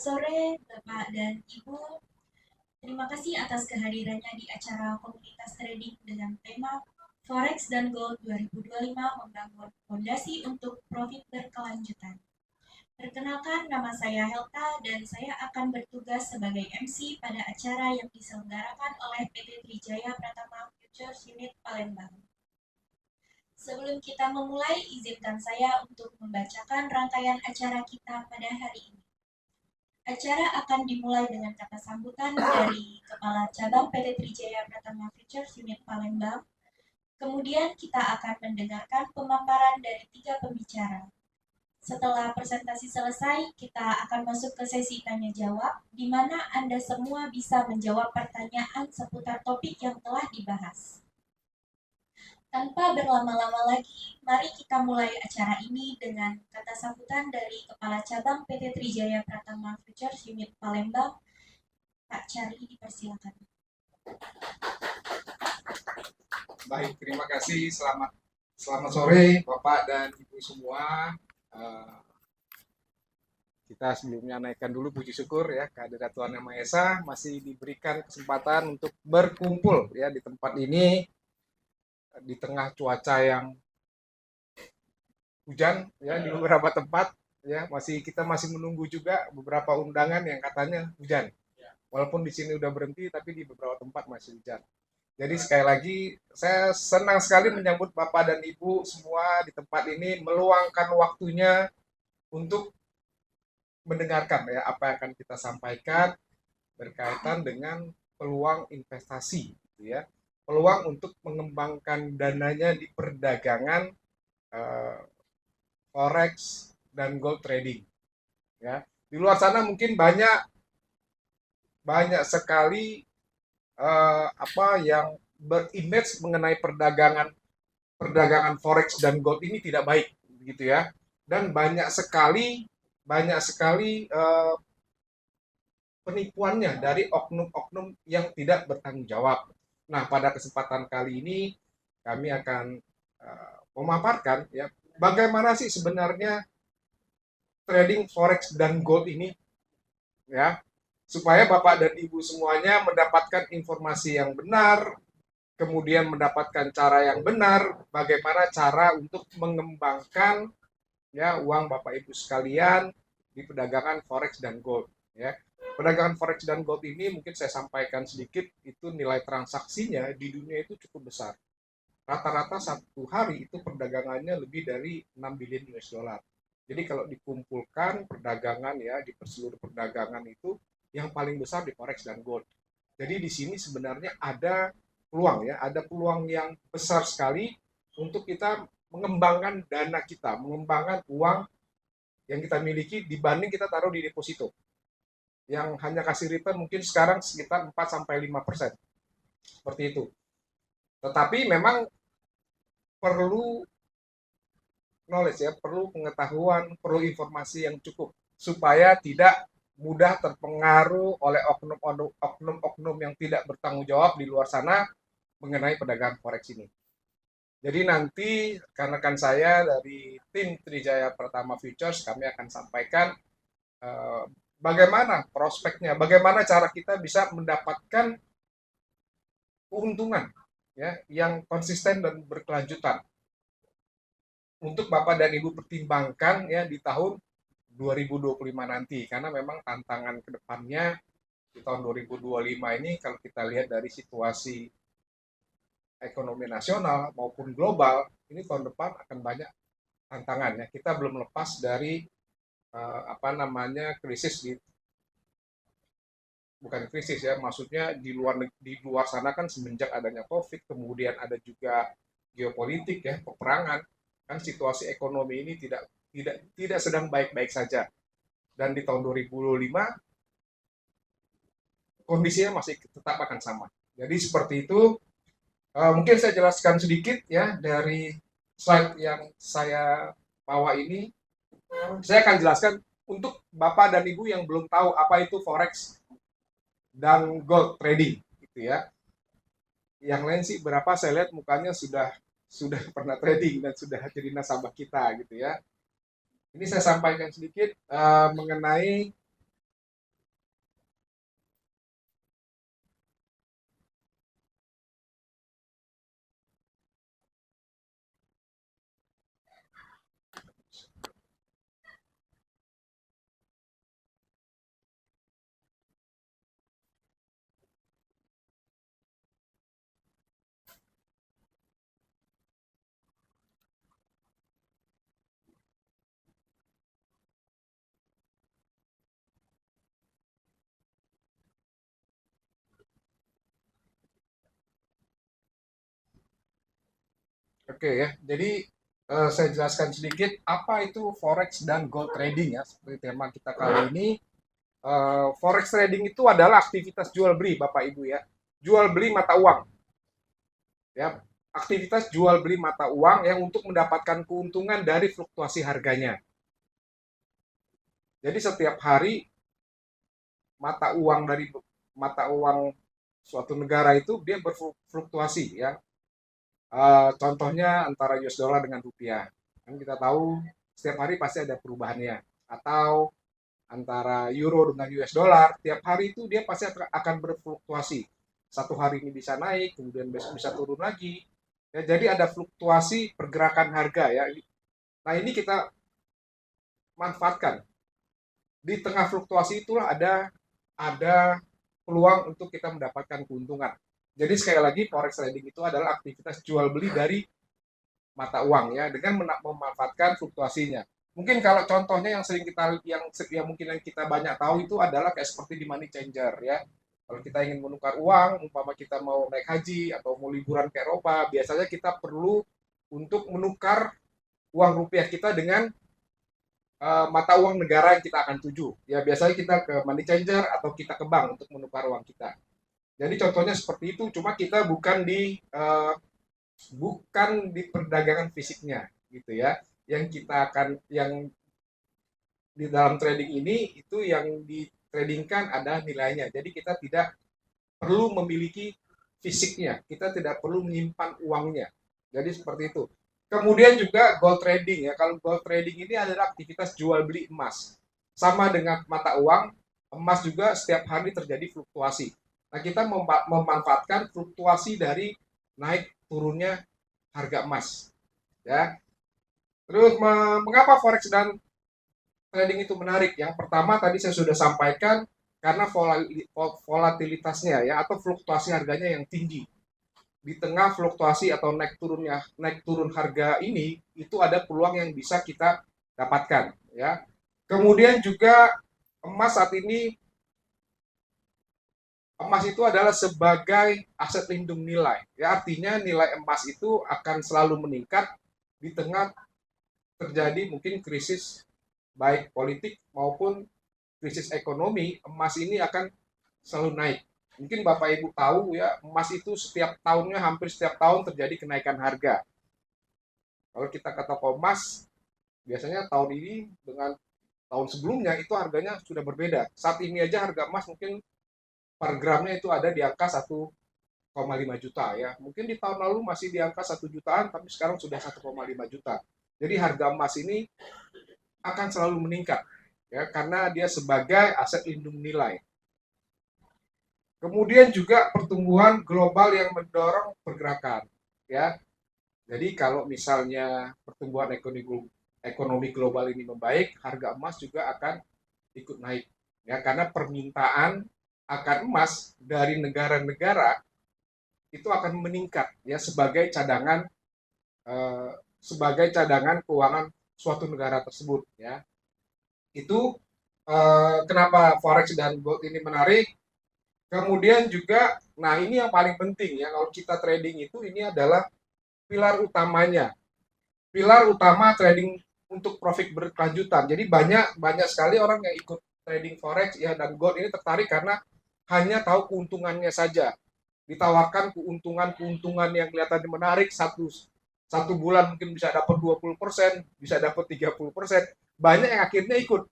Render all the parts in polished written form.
sore, Bapak dan Ibu. Terima kasih atas kehadirannya di acara komunitas trading dengan tema Forex dan Gold 2025 membangun fondasi untuk profit berkelanjutan. Perkenalkan, nama saya Helta dan saya akan bertugas sebagai MC pada acara yang diselenggarakan oleh PT Trijaya Pratama Futures Unit Palembang. Sebelum kita memulai, izinkan saya untuk membacakan rangkaian acara kita pada hari ini. Acara akan dimulai dengan kata sambutan dari Kepala Cabang PT Trijaya Pratama Futures Unit Palembang. Kemudian kita akan mendengarkan pemaparan dari 3 pembicara. Setelah presentasi selesai, kita akan masuk ke sesi tanya jawab, di mana Anda semua bisa menjawab pertanyaan seputar topik yang telah dibahas. Tanpa berlama-lama lagi, mari kita mulai acara ini dengan kata sambutan dari Kepala Cabang PT Trijaya Pratama Futures Unit Palembang, Pak Charlie, dipersilakan. Baik, terima kasih. Selamat sore Bapak dan Ibu semua. Kita sebelumnya naikkan dulu puji syukur ya kehadirat Tuhan Yang Maha Esa, masih diberikan kesempatan untuk berkumpul ya di tempat ini di tengah cuaca yang hujan ya di beberapa tempat ya, kita masih menunggu juga beberapa undangan yang katanya hujan. Walaupun di sini udah berhenti, tapi di beberapa tempat masih hujan. Jadi sekali lagi saya senang sekali menyambut Bapak dan Ibu semua di tempat ini, meluangkan waktunya untuk mendengarkan ya apa yang akan kita sampaikan berkaitan dengan peluang investasi, gitu ya, peluang untuk mengembangkan dananya di perdagangan forex dan gold trading. Ya, di luar sana mungkin banyak sekali yang berimage mengenai perdagangan forex dan gold ini tidak baik, gitu ya. Dan banyak sekali penipuannya dari oknum-oknum yang tidak bertanggung jawab. Nah, pada kesempatan kali ini kami akan memaparkan ya bagaimana sih sebenarnya trading forex dan gold ini ya, supaya Bapak dan Ibu semuanya mendapatkan informasi yang benar, kemudian mendapatkan cara yang benar, bagaimana cara untuk mengembangkan ya uang Bapak Ibu sekalian di perdagangan forex dan gold ya. Perdagangan forex dan gold ini mungkin saya sampaikan sedikit, itu nilai transaksinya di dunia itu cukup besar. Rata-rata satu hari itu perdagangannya lebih dari 6 billion US dollar. Jadi kalau dikumpulkan perdagangan ya di seluruh perdagangan itu yang paling besar di forex dan gold. Jadi di sini sebenarnya ada peluang ya, ada peluang yang besar sekali untuk kita mengembangkan dana kita, mengembangkan uang yang kita miliki dibanding kita taruh di deposito yang hanya kasih return mungkin sekarang sekitar 4-5%. Seperti itu. Tetapi memang perlu knowledge ya, perlu pengetahuan, perlu informasi yang cukup supaya tidak mudah terpengaruh oleh oknum-oknum yang tidak bertanggung jawab di luar sana mengenai perdagangan forex ini. Jadi nanti rekan-rekan saya dari tim Trijaya Pratama Futures kami akan sampaikan bagaimana prospeknya, bagaimana cara kita bisa mendapatkan keuntungan ya yang konsisten dan berkelanjutan. Untuk Bapak dan Ibu pertimbangkan ya di tahun 2025 nanti, karena memang tantangan ke depannya di tahun 2025 ini kalau kita lihat dari situasi ekonomi nasional maupun global, ini tahun depan akan banyak tantangan ya. Kita belum lepas dari krisis bukan krisis ya, maksudnya di luar sana kan semenjak adanya Covid, kemudian ada juga geopolitik ya, peperangan, kan situasi ekonomi ini tidak sedang baik-baik saja. Dan di tahun 2005 kondisinya masih tetap akan sama. Jadi seperti itu. Mungkin saya jelaskan sedikit ya dari slide yang saya bawa ini. Saya akan jelaskan untuk Bapak dan Ibu yang belum tahu apa itu forex dan gold trading, gitu ya. Yang lain sih berapa saya lihat mukanya sudah pernah trading dan sudah jadi nasabah kita, gitu ya. Ini saya sampaikan sedikit mengenai Oke ya, jadi saya jelaskan sedikit apa itu forex dan gold trading ya, seperti tema kita kali ini. Forex trading itu adalah aktivitas jual beli Bapak Ibu ya, jual beli mata uang ya, aktivitas jual beli mata uang yang untuk mendapatkan keuntungan dari fluktuasi harganya. Jadi setiap hari mata uang dari mata uang suatu negara itu dia berfluktuasi ya. Contohnya antara US dollar dengan rupiah. Kan kita tahu setiap hari pasti ada perubahannya. Atau antara euro dengan US dollar, tiap hari itu dia pasti akan berfluktuasi. Satu hari ini bisa naik, kemudian besok bisa turun lagi. Ya, jadi ada fluktuasi pergerakan harga ya. Nah ini kita manfaatkan. Di tengah fluktuasi itulah ada peluang untuk kita mendapatkan keuntungan. Jadi sekali lagi forex trading itu adalah aktivitas jual beli dari mata uang ya dengan memanfaatkan fluktuasinya. Mungkin kalau contohnya yang sering kita yang mungkin yang kita banyak tahu itu adalah kayak seperti di money changer ya. Kalau kita ingin menukar uang, umpama kita mau naik haji atau mau liburan ke Eropa, biasanya kita perlu untuk menukar uang rupiah kita dengan mata uang negara yang kita akan tuju. Ya biasanya kita ke money changer atau kita ke bank untuk menukar uang kita. Jadi contohnya seperti itu, cuma kita bukan di perdagangan fisiknya gitu ya. Yang kita akan yang di dalam trading ini itu yang ditradingkan ada nilainya. Jadi kita tidak perlu memiliki fisiknya, kita tidak perlu menyimpan uangnya. Jadi seperti itu. Kemudian juga gold trading ya. Kalau gold trading ini adalah aktivitas jual beli emas. Sama dengan mata uang, emas juga setiap hari terjadi fluktuasi. Nah, kita memanfaatkan fluktuasi dari naik turunnya harga emas. Ya. Terus mengapa forex dan trading itu menarik? Yang pertama tadi saya sudah sampaikan karena volatilitasnya ya atau fluktuasi harganya yang tinggi. Di tengah fluktuasi atau naik turun harga ini itu ada peluang yang bisa kita dapatkan ya. Kemudian juga emas saat ini emas itu adalah sebagai aset lindung nilai ya, artinya nilai emas itu akan selalu meningkat di tengah terjadi mungkin krisis baik politik maupun krisis ekonomi. Emas ini akan selalu naik. Mungkin Bapak Ibu tahu ya, emas itu setiap tahunnya hampir setiap tahun terjadi kenaikan harga. Kalau kita ke toko emas, biasanya tahun ini dengan tahun sebelumnya itu harganya sudah berbeda. Saat ini aja harga emas mungkin per gramnya itu ada di angka 1,5 juta ya. Mungkin di tahun lalu masih di angka 1 jutaan, tapi sekarang sudah 1,5 juta. Jadi harga emas ini akan selalu meningkat ya karena dia sebagai aset lindung nilai. Kemudian juga pertumbuhan global yang mendorong pergerakan ya. Jadi kalau misalnya pertumbuhan ekonomi global ini membaik, harga emas juga akan ikut naik ya karena permintaan akan emas dari negara-negara itu akan meningkat ya sebagai cadangan keuangan suatu negara tersebut ya. Itu kenapa forex dan gold ini menarik. Kemudian juga, nah ini yang paling penting ya, kalau kita trading itu ini adalah pilar utamanya. Pilar utama trading untuk profit berkelanjutan. Jadi banyak sekali orang yang ikut trading forex ya dan gold ini tertarik karena hanya tahu keuntungannya saja. Ditawarkan keuntungan yang kelihatannya menarik, satu bulan mungkin bisa dapat 20%, bisa dapat 30%. Banyak yang akhirnya ikut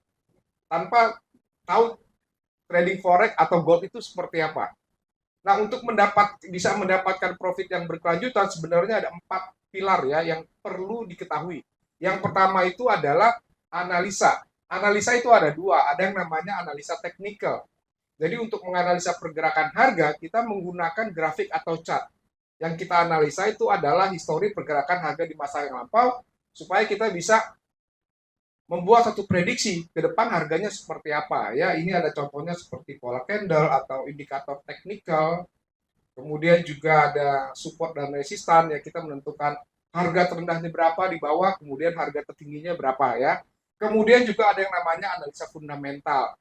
tanpa tahu trading forex atau gold itu seperti apa. Nah, untuk bisa mendapatkan profit yang berkelanjutan sebenarnya ada 4 pilar ya yang perlu diketahui. Yang pertama itu adalah analisa. Analisa itu ada dua, ada yang namanya analisa teknikal. Jadi untuk menganalisa pergerakan harga, kita menggunakan grafik atau chart. Yang kita analisa itu adalah histori pergerakan harga di masa yang lampau, supaya kita bisa membuat satu prediksi ke depan harganya seperti apa ya. Ini ada contohnya seperti pola candle atau indikator teknikal. Kemudian juga ada support dan resistan ya, kita menentukan harga terendahnya berapa di bawah, kemudian harga tertingginya berapa ya. Kemudian juga ada yang namanya analisa fundamental.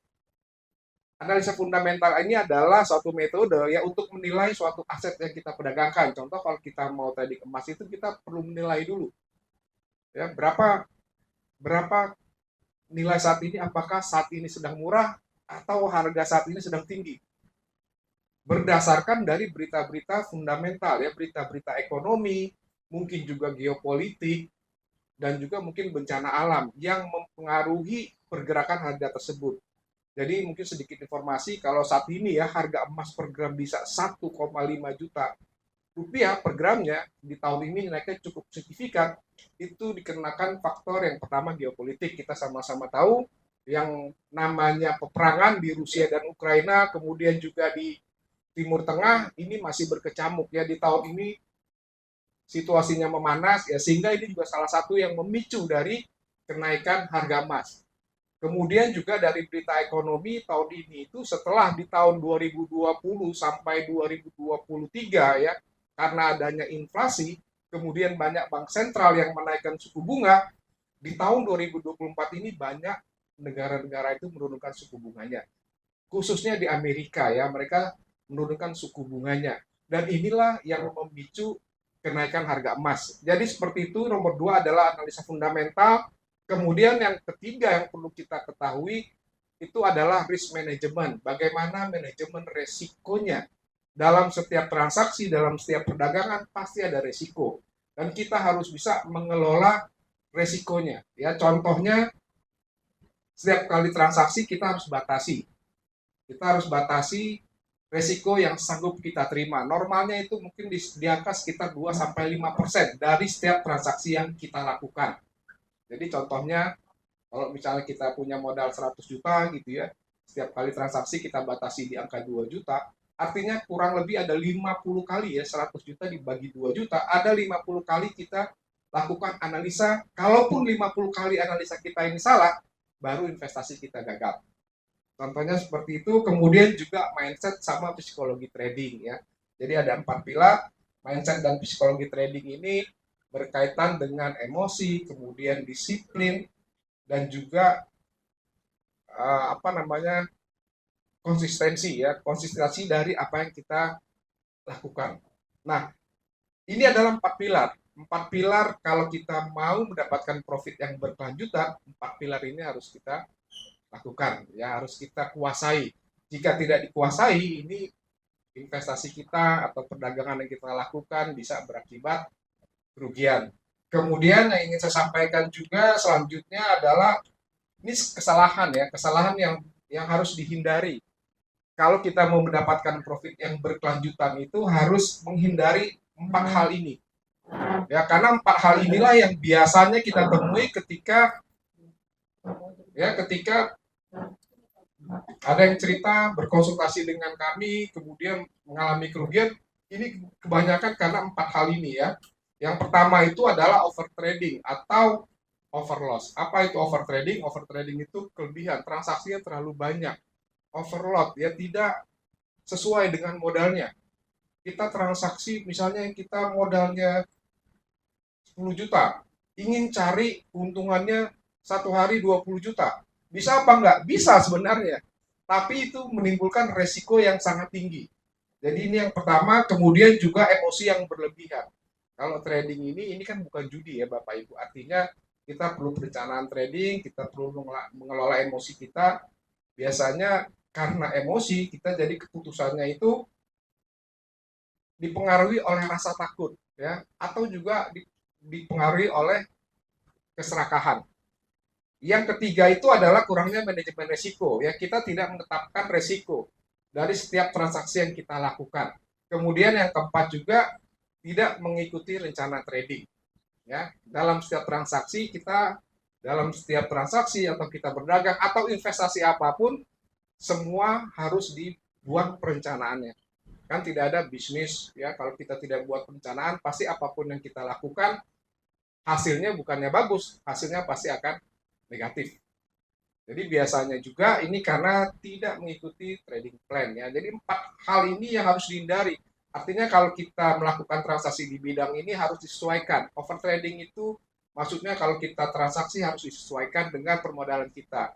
Analisa fundamental ini adalah suatu metode ya untuk menilai suatu aset yang kita perdagangkan. Contoh kalau kita mau trading emas itu kita perlu menilai dulu ya berapa berapa nilai saat ini, apakah saat ini sedang murah atau harga saat ini sedang tinggi. Berdasarkan dari berita-berita fundamental ya, berita-berita ekonomi, mungkin juga geopolitik dan juga mungkin bencana alam yang mempengaruhi pergerakan harga tersebut. Jadi mungkin sedikit informasi, kalau saat ini ya harga emas per gram bisa 1,5 juta rupiah per gramnya, di tahun ini naiknya cukup signifikan. Itu dikenakan faktor yang pertama geopolitik, kita sama-sama tahu yang namanya peperangan di Rusia dan Ukraina, kemudian juga di Timur Tengah ini masih berkecamuk ya, di tahun ini situasinya memanas ya, sehingga ini juga salah satu yang memicu dari kenaikan harga emas. Kemudian juga dari berita ekonomi tahun ini itu setelah di tahun 2020 sampai 2023 ya, karena adanya inflasi, kemudian banyak bank sentral yang menaikkan suku bunga, di tahun 2024 ini banyak negara-negara itu menurunkan suku bunganya. Khususnya di Amerika ya, mereka menurunkan suku bunganya. Dan inilah yang memicu kenaikan harga emas. Jadi seperti itu, nomor dua adalah analisa fundamental. Kemudian yang ketiga yang perlu kita ketahui itu adalah risk management. Bagaimana manajemen resikonya. Dalam setiap transaksi, dalam setiap perdagangan pasti ada resiko. Dan kita harus bisa mengelola resikonya. Ya, contohnya setiap kali transaksi kita harus batasi. Kita harus batasi resiko yang sanggup kita terima. Normalnya itu mungkin di angka sekitar 2-5% dari setiap transaksi yang kita lakukan. Jadi contohnya kalau misalnya kita punya modal 100 juta gitu ya, setiap kali transaksi kita batasi di angka 2 juta, artinya kurang lebih ada 50 kali ya, 100 juta dibagi 2 juta, ada 50 kali kita lakukan analisa, kalaupun 50 kali analisa kita ini salah, baru investasi kita gagal. Contohnya seperti itu, kemudian juga mindset sama psikologi trading ya. Jadi ada 4 pilar, mindset dan psikologi trading ini berkaitan dengan emosi, kemudian disiplin, dan juga konsistensi ya, konsistensi dari apa yang kita lakukan. Nah, ini adalah 4 pilar. 4 pilar kalau kita mau mendapatkan profit yang berkelanjutan, 4 pilar ini harus kita lakukan, ya harus kita kuasai. Jika tidak dikuasai, ini investasi kita atau perdagangan yang kita lakukan bisa berakibat kerugian. Kemudian yang ingin saya sampaikan juga selanjutnya adalah ini kesalahan ya, kesalahan yang harus dihindari. Kalau kita mau mendapatkan profit yang berkelanjutan itu harus menghindari 4 hal ini. Ya, karena 4 hal inilah yang biasanya kita temui ketika ada yang cerita berkonsultasi dengan kami kemudian mengalami kerugian. Ini kebanyakan karena 4 hal ini ya. Yang pertama itu adalah overtrading atau overloss. Apa itu overtrading? Overtrading itu kelebihan, transaksinya terlalu banyak. Overload, ya tidak sesuai dengan modalnya. Kita transaksi, misalnya kita modalnya 10 juta, ingin cari keuntungannya satu hari 20 juta. Bisa apa enggak? Bisa sebenarnya. Tapi itu menimbulkan resiko yang sangat tinggi. Jadi ini yang pertama, kemudian juga emosi yang berlebihan. Kalau trading ini kan bukan judi ya Bapak Ibu. Artinya kita perlu perencanaan trading, kita perlu mengelola emosi kita. Biasanya karena emosi kita jadi keputusannya itu dipengaruhi oleh rasa takut ya, atau juga dipengaruhi oleh keserakahan. Yang ketiga itu adalah kurangnya manajemen resiko ya, kita tidak menetapkan resiko dari setiap transaksi yang kita lakukan. Kemudian yang keempat juga tidak mengikuti rencana trading. Ya, dalam setiap transaksi atau kita berdagang atau investasi apapun, semua harus dibuat perencanaannya. Kan tidak ada bisnis ya kalau kita tidak buat perencanaan, pasti apapun yang kita lakukan hasilnya bukannya bagus, hasilnya pasti akan negatif. Jadi biasanya juga ini karena tidak mengikuti trading plan ya. Jadi 4 hal ini yang harus dihindari. Artinya kalau kita melakukan transaksi di bidang ini harus disesuaikan. Overtrading itu maksudnya kalau kita transaksi harus disesuaikan dengan permodalan kita.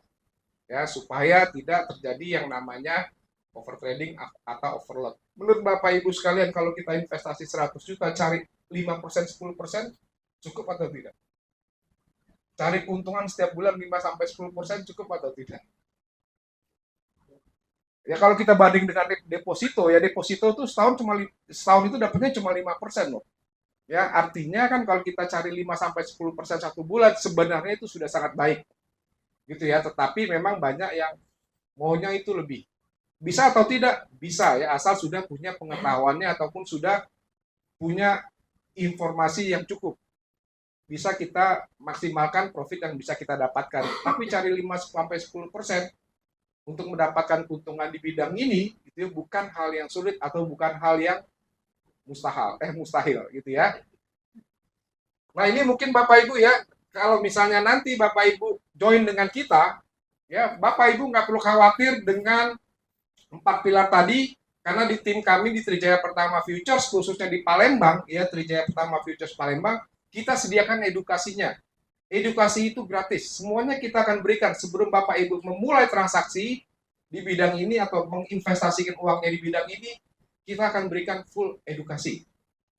ya, supaya tidak terjadi yang namanya overtrading atau overload. Menurut Bapak Ibu sekalian, kalau kita investasi 100 juta cari 5%, 10%, cukup atau tidak? Cari keuntungan setiap bulan 5 sampai 10% cukup atau tidak? Ya kalau kita banding dengan deposito, ya deposito itu setahun itu dapatnya cuma 5% loh. Ya, artinya kan kalau kita cari 5 sampai 10% satu bulan sebenarnya itu sudah sangat baik. Gitu ya, tetapi memang banyak yang maunya itu lebih. Bisa atau tidak? Bisa ya, asal sudah punya pengetahuannya ataupun sudah punya informasi yang cukup. Bisa kita maksimalkan profit yang bisa kita dapatkan. Tapi cari 5 sampai 10% untuk mendapatkan keuntungan di bidang ini itu bukan hal yang sulit atau bukan hal yang mustahil gitu ya. Nah, ini mungkin Bapak Ibu ya, kalau misalnya nanti Bapak Ibu join dengan kita, ya Bapak Ibu nggak perlu khawatir dengan 4 pilar tadi, karena di tim kami di Trijaya Pertama Futures, khususnya di Palembang, ya Trijaya Pertama Futures Palembang, kita sediakan edukasinya. Edukasi itu gratis, semuanya kita akan berikan sebelum Bapak Ibu memulai transaksi di bidang ini atau menginvestasikan uangnya di bidang ini, kita akan berikan full edukasi.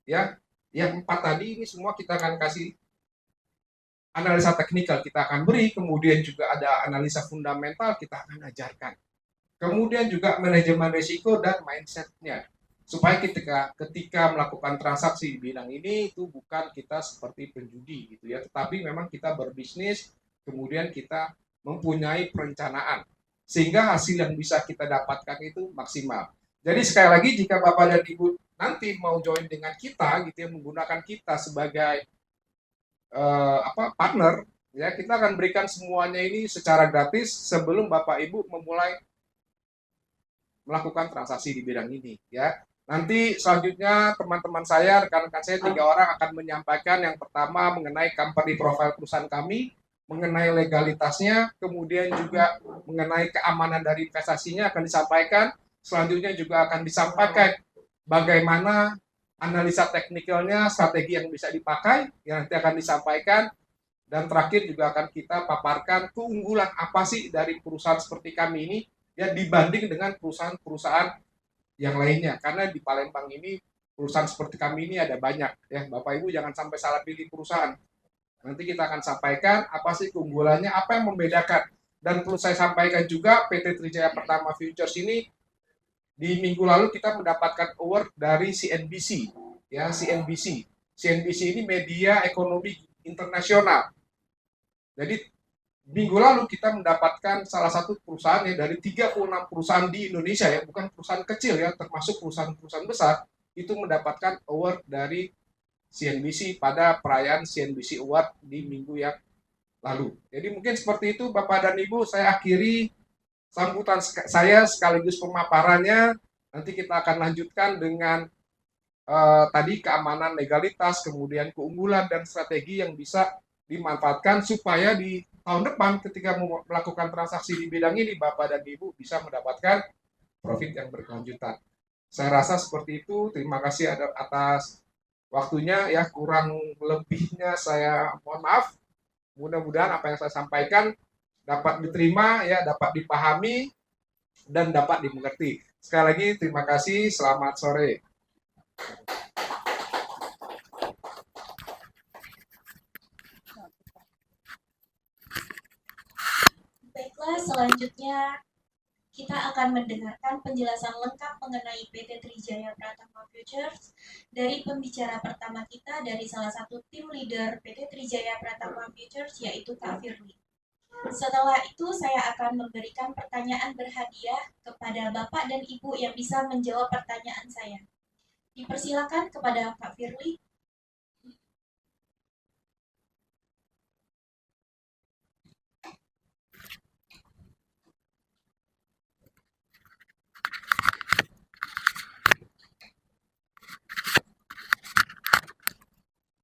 Ya, yang 4 tadi ini semua kita akan kasih analisa teknikal, kita akan beri, kemudian juga ada analisa fundamental, kita akan ajarkan. Kemudian juga manajemen risiko dan mindsetnya. Supaya ketika melakukan transaksi di bidang ini itu bukan kita seperti penjudi gitu ya, tetapi memang kita berbisnis, kemudian kita mempunyai perencanaan sehingga hasil yang bisa kita dapatkan itu maksimal. Jadi sekali lagi jika Bapak dan Ibu nanti mau join dengan kita gitu ya, menggunakan kita sebagai partner ya, kita akan berikan semuanya ini secara gratis sebelum Bapak Ibu memulai melakukan transaksi di bidang ini ya. Nanti selanjutnya teman-teman saya, rekan-rekan saya 3 orang akan menyampaikan yang pertama mengenai company profile perusahaan kami, mengenai legalitasnya, kemudian juga mengenai keamanan dari investasinya akan disampaikan. Selanjutnya juga akan disampaikan bagaimana analisa teknikalnya, strategi yang bisa dipakai, yang nanti akan disampaikan. Dan terakhir juga akan kita paparkan keunggulan apa sih dari perusahaan seperti kami ini ya dibanding dengan perusahaan-perusahaan yang lainnya. Karena di Palembang ini perusahaan seperti kami ini ada banyak ya. Bapak Ibu jangan sampai salah pilih perusahaan. Nanti kita akan sampaikan apa sih keunggulannya, apa yang membedakan. Dan perlu saya sampaikan juga PT Trijaya Pertama Futures ini di minggu lalu kita mendapatkan award dari CNBC ya, CNBC. CNBC ini media ekonomi internasional. Jadi minggu lalu kita mendapatkan salah satu perusahaan ya dari 36 perusahaan di Indonesia ya, bukan perusahaan kecil ya, termasuk perusahaan-perusahaan besar, itu mendapatkan award dari CNBC pada perayaan CNBC Award di minggu yang lalu. Jadi mungkin seperti itu Bapak dan Ibu, saya akhiri sambutan saya sekaligus pemaparannya. Nanti kita akan lanjutkan dengan tadi keamanan legalitas, kemudian keunggulan dan strategi yang bisa dimanfaatkan supaya di tahun depan ketika melakukan transaksi di bidang ini Bapak dan Ibu bisa mendapatkan profit yang berkelanjutan. Saya rasa seperti itu. Terima kasih atas waktunya ya, kurang lebihnya saya mohon maaf. Mudah-mudahan apa yang saya sampaikan dapat diterima ya, dapat dipahami dan dapat dimengerti. Sekali lagi terima kasih, selamat sore. Baiklah, selanjutnya kita akan mendengarkan penjelasan lengkap mengenai PT Trijaya Pratama Futures dari pembicara pertama kita dari salah satu tim leader PT Trijaya Pratama Futures yaitu Kak Firly. Setelah itu saya akan memberikan pertanyaan berhadiah kepada Bapak dan Ibu yang bisa menjawab pertanyaan saya. Dipersilakan kepada Kak Firly.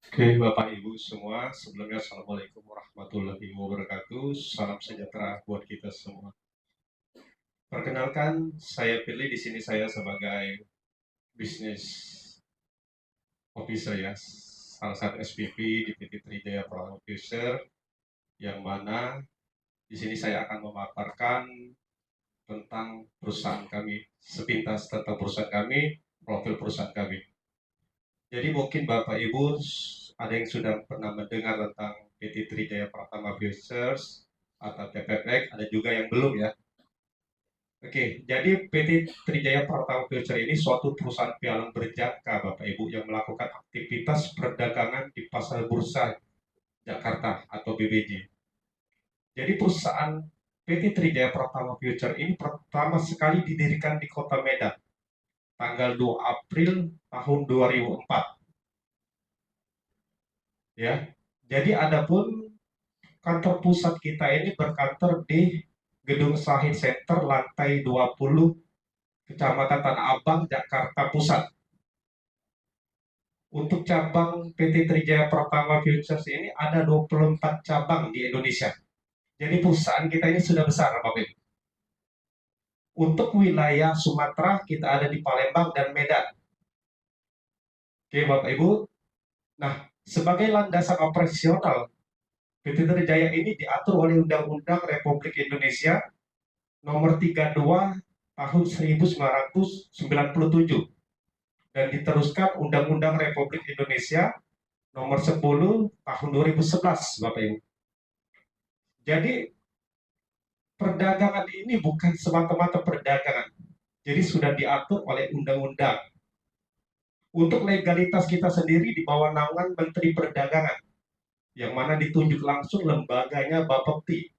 Oke, Bapak Ibu semua, sebelumnya Assalamualaikum warahmatullahi wabarakatuh. Salam sejahtera buat kita semua. Perkenalkan, saya pilih di sini saya sebagai bisnis officer ya, salah satu SVP di PT Trijaya Pratama Futures, yang mana Di sini saya akan memaparkan tentang perusahaan kami, sepintas tentang perusahaan kami, profil perusahaan kami. Jadi mungkin Bapak Ibu ada yang sudah pernah mendengar tentang PT Trijaya Pratama Futures atau TPPX, ada juga yang belum ya. Oke, jadi PT Trijaya Pratama Futures ini suatu perusahaan pialang berjangka Bapak Ibu yang melakukan aktivitas perdagangan di pasar bursa Jakarta atau BBJ. Jadi perusahaan PT Trijaya Pratama Futures ini pertama sekali didirikan di Kota Medan tanggal 2 April tahun 2004. Ya. Jadi adapun kantor pusat kita ini berkantor di Gedung Sahid Center lantai 20 Kecamatan Tanah Abang, Jakarta Pusat. Untuk cabang PT Trijaya Pratama Futures ini ada 24 cabang di Indonesia. Jadi perusahaan kita ini sudah besar, Bapak Ibu. Untuk wilayah Sumatera kita ada di Palembang dan Medan. Oke, Bapak Ibu. Nah, sebagai landasan operasional, PT Trijaya ini diatur oleh Undang-Undang Republik Indonesia Nomor 32 Tahun 1997 dan diteruskan Undang-Undang Republik Indonesia Nomor 10 Tahun 2011, Bapak Ibu. Jadi perdagangan ini bukan semata-mata perdagangan. Jadi sudah diatur oleh undang-undang. Untuk legalitas kita sendiri di bawah naungan Menteri Perdagangan, yang mana ditunjuk langsung lembaganya Bapepti,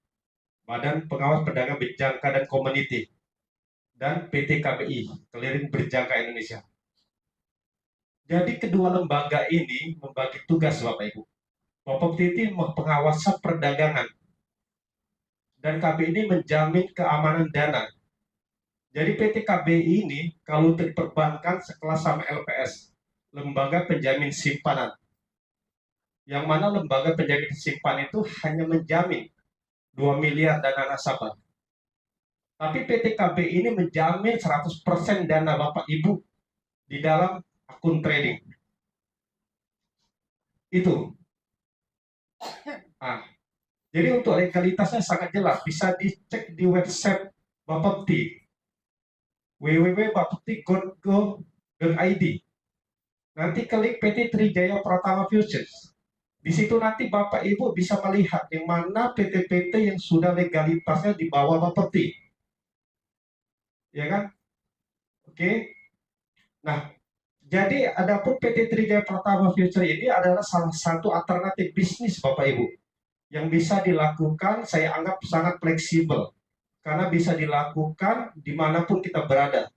Badan Pengawas Perdagangan Berjangka dan Community, dan PT KBI, Clearing Berjangka Indonesia. Jadi kedua lembaga ini membagi tugas Bapak Ibu. Bapepti ini pengawasan perdagangan, dan KBI ini menjamin keamanan dana. Jadi PT KBI ini kalau diperbankan sekelas sama LPS, Lembaga Penjamin Simpanan. Yang mana lembaga penjamin simpanan itu hanya menjamin 2 miliar dana nasabah. Tapi PT KBI ini menjamin 100% dana Bapak Ibu di dalam akun trading. Itu. Nah, jadi untuk legalitasnya sangat jelas, bisa dicek di website Bapepti, www.bapepti.go.id. Nanti klik PT Trijaya Pratama Futures. Di situ nanti Bapak Ibu bisa melihat yang mana PT-PT yang sudah legalitasnya di bawah Bapepti. Ya kan? Oke. Nah, jadi adapun PT Trijaya Pratama Futures ini adalah salah satu alternatif bisnis Bapak Ibu yang bisa dilakukan, saya anggap sangat fleksibel karena bisa dilakukan dimanapun kita berada.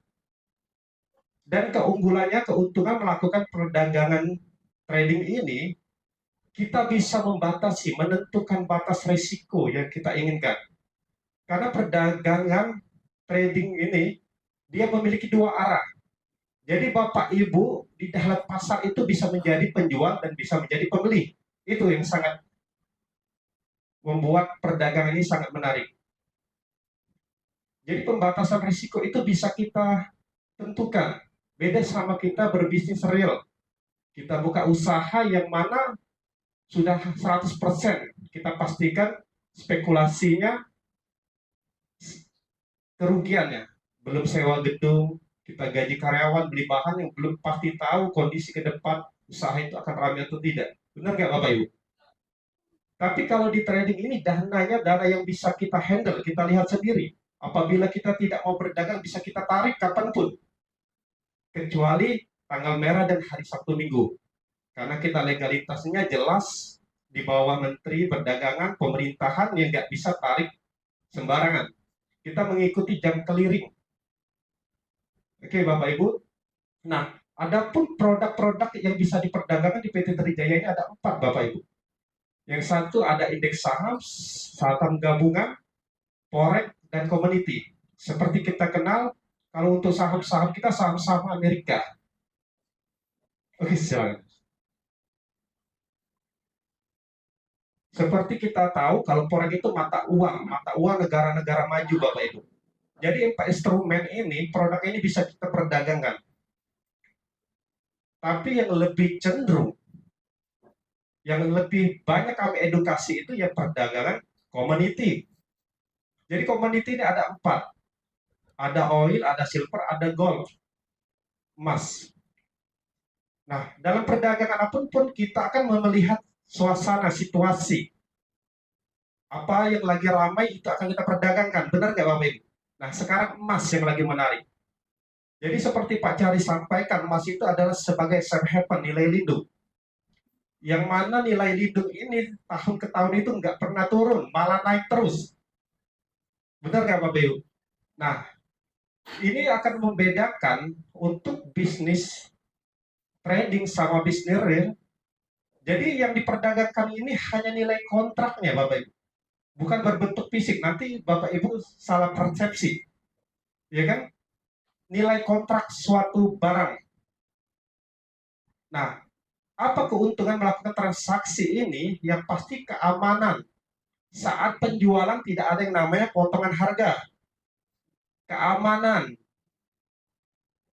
Dan keunggulannya, keuntungan melakukan perdagangan trading ini, kita bisa membatasi, menentukan batas risiko yang kita inginkan. Karena perdagangan trading ini, dia memiliki dua arah. Jadi Bapak Ibu di dalam pasar itu bisa menjadi penjual dan bisa menjadi pembeli. Itu yang sangat membuat perdagangan ini sangat menarik. Jadi pembatasan risiko itu bisa kita tentukan. Beda sama kita berbisnis real. Kita buka usaha yang mana sudah 100% kita pastikan spekulasinya, kerugiannya. Belum sewa gedung, kita gaji karyawan, beli bahan yang belum pasti tahu kondisi ke depan usaha itu akan ramai atau tidak. Benar nggak Bapak Ibu? Tapi kalau di trading ini dananya dana yang bisa kita handle, kita lihat sendiri. Apabila kita tidak mau berdagang bisa kita tarik kapanpun. Kecuali tanggal merah dan hari Sabtu Minggu. Karena kita legalitasnya jelas di bawah Menteri Perdagangan, pemerintahan yang nggak bisa tarik sembarangan. Kita mengikuti jam clearing. Oke Bapak Ibu. Nah, adapun produk-produk yang bisa diperdagangkan di PT Trijaya ini ada 4 Bapak Ibu. Yang satu ada indeks saham, saham gabungan, forex, dan community. Seperti kita kenal, kalau untuk saham-saham kita saham-saham Amerika. Oke, silakan. Seperti kita tahu, kalau forex itu mata uang negara-negara maju, Bapak Ibu. Jadi instrumen ini, produk ini bisa kita perdagangkan. Tapi yang lebih cenderung, yang lebih banyak kami edukasi itu ya perdagangan community. Jadi komoditi ini ada 4. Ada oil, ada silver, ada gold, emas. Nah, dalam perdagangan apapun pun kita akan melihat suasana, situasi. Apa yang lagi ramai itu akan kita perdagangkan. Benar nggak Bapak Ibu? Nah, sekarang emas yang lagi menarik. Jadi seperti Pak Cari sampaikan, emas itu adalah sebagai safe haven, nilai lindung. Yang mana nilai lindung ini tahun ke tahun itu nggak pernah turun, malah naik terus. Benar nggak Bapak Ibu? Nah, ini akan membedakan untuk bisnis trading sama bisnis real. Jadi yang diperdagangkan ini hanya nilai kontraknya Bapak Ibu, bukan berbentuk fisik. Nanti Bapak Ibu salah persepsi, ya kan? Nilai kontrak suatu barang. Nah, apa keuntungan melakukan transaksi ini? Yang pasti keamanan. Saat penjualan tidak ada yang namanya potongan harga. Keamanan.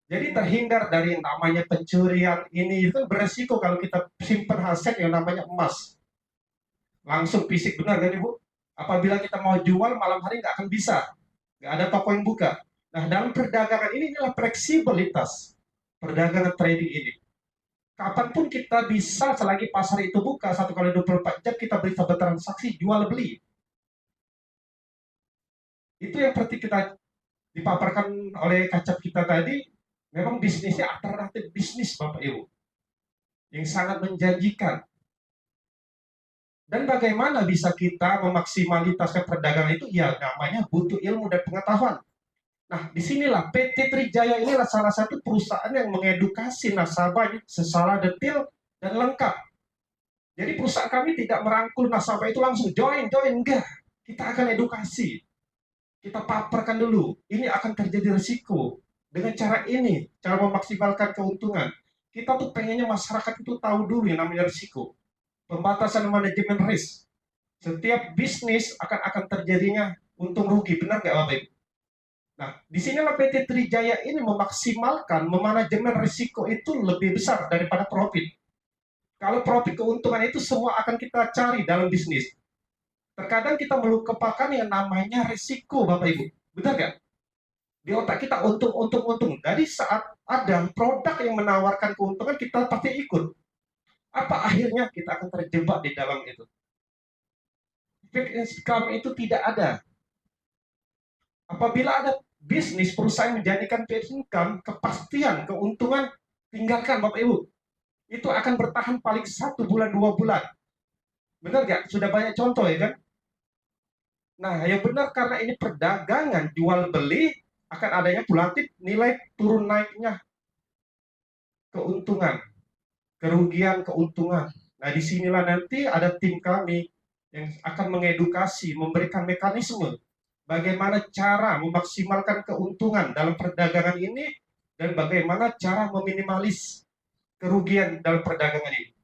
Jadi terhindar dari yang namanya pencurian ini itu beresiko kalau kita simpan aset yang namanya emas. Langsung fisik, benar kan Ibu? Apabila kita mau jual malam hari nggak akan bisa. Nggak ada toko yang buka. Nah, dalam perdagangan ini adalah fleksibilitas perdagangan trading ini. Kapanpun kita bisa selagi pasar itu buka 1 kali 24 jam kita bisa bertransaksi jual beli. Itu yang seperti kita dipaparkan oleh kacap kita tadi, memang bisnisnya alternatif bisnis Bapak Ibu yang sangat menjanjikan. Dan bagaimana bisa kita memaksimalitaskan perdagangan itu? Ya namanya butuh ilmu dan pengetahuan. Nah, disinilah PT Trijaya inilah salah satu perusahaan yang mengedukasi nasabahnya secara detail dan lengkap. Jadi perusahaan kami tidak merangkul nasabah itu langsung join, enggak. Kita akan edukasi. Kita paparkan dulu, ini akan terjadi risiko. Dengan cara ini, cara memaksimalkan keuntungan. Kita tuh pengennya masyarakat itu tahu dulu yang namanya risiko. Pembatasan manajemen risk. Setiap bisnis akan terjadinya untung rugi, benar nggak Bapak Ibu? Nah, disinilah PT Trijaya ini memaksimalkan memanajemen risiko itu lebih besar daripada profit. Kalau profit keuntungan itu semua akan kita cari dalam bisnis. Terkadang kita melupakan yang namanya risiko, Bapak Ibu. Benar nggak? Di otak kita untung. Jadi saat ada produk yang menawarkan keuntungan, kita pasti ikut. Apa akhirnya kita akan terjebak di dalam itu? Fixed income itu tidak ada. Apabila ada bisnis perusahaan menjadikan fixed income, kepastian, keuntungan, tinggalkan Bapak Ibu. Itu akan bertahan paling 1 bulan, 2 bulan. Benar nggak? Sudah banyak contoh ya kan? Nah, yang benar karena ini perdagangan jual beli akan adanya fluktuatif nilai turun naiknya keuntungan, kerugian keuntungan. Nah, disinilah nanti ada tim kami yang akan mengedukasi, memberikan mekanisme bagaimana cara memaksimalkan keuntungan dalam perdagangan ini dan bagaimana cara meminimalis kerugian dalam perdagangan ini.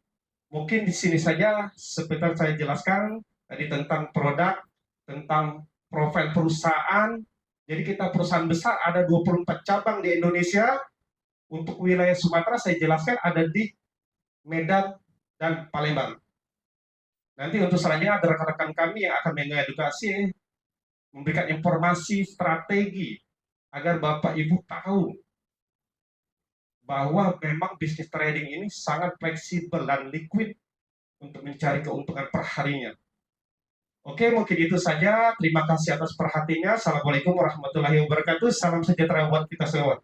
Mungkin di sini saja sebentar saya jelaskan tadi tentang produk, tentang profil perusahaan. Jadi kita perusahaan besar ada 24 cabang di Indonesia. Untuk wilayah Sumatera saya jelaskan ada di Medan dan Palembang. Nanti untuk selanjutnya ada rekan-rekan kami yang akan mengedukasi, memberikan informasi strategi agar Bapak Ibu tahu bahwa memang bisnis trading ini sangat fleksibel dan liquid untuk mencari keuntungan perharinya. Oke, mungkin itu saja. Terima kasih atas perhatiannya. Assalamualaikum warahmatullahi wabarakatuh. Salam sejahtera buat kita semua.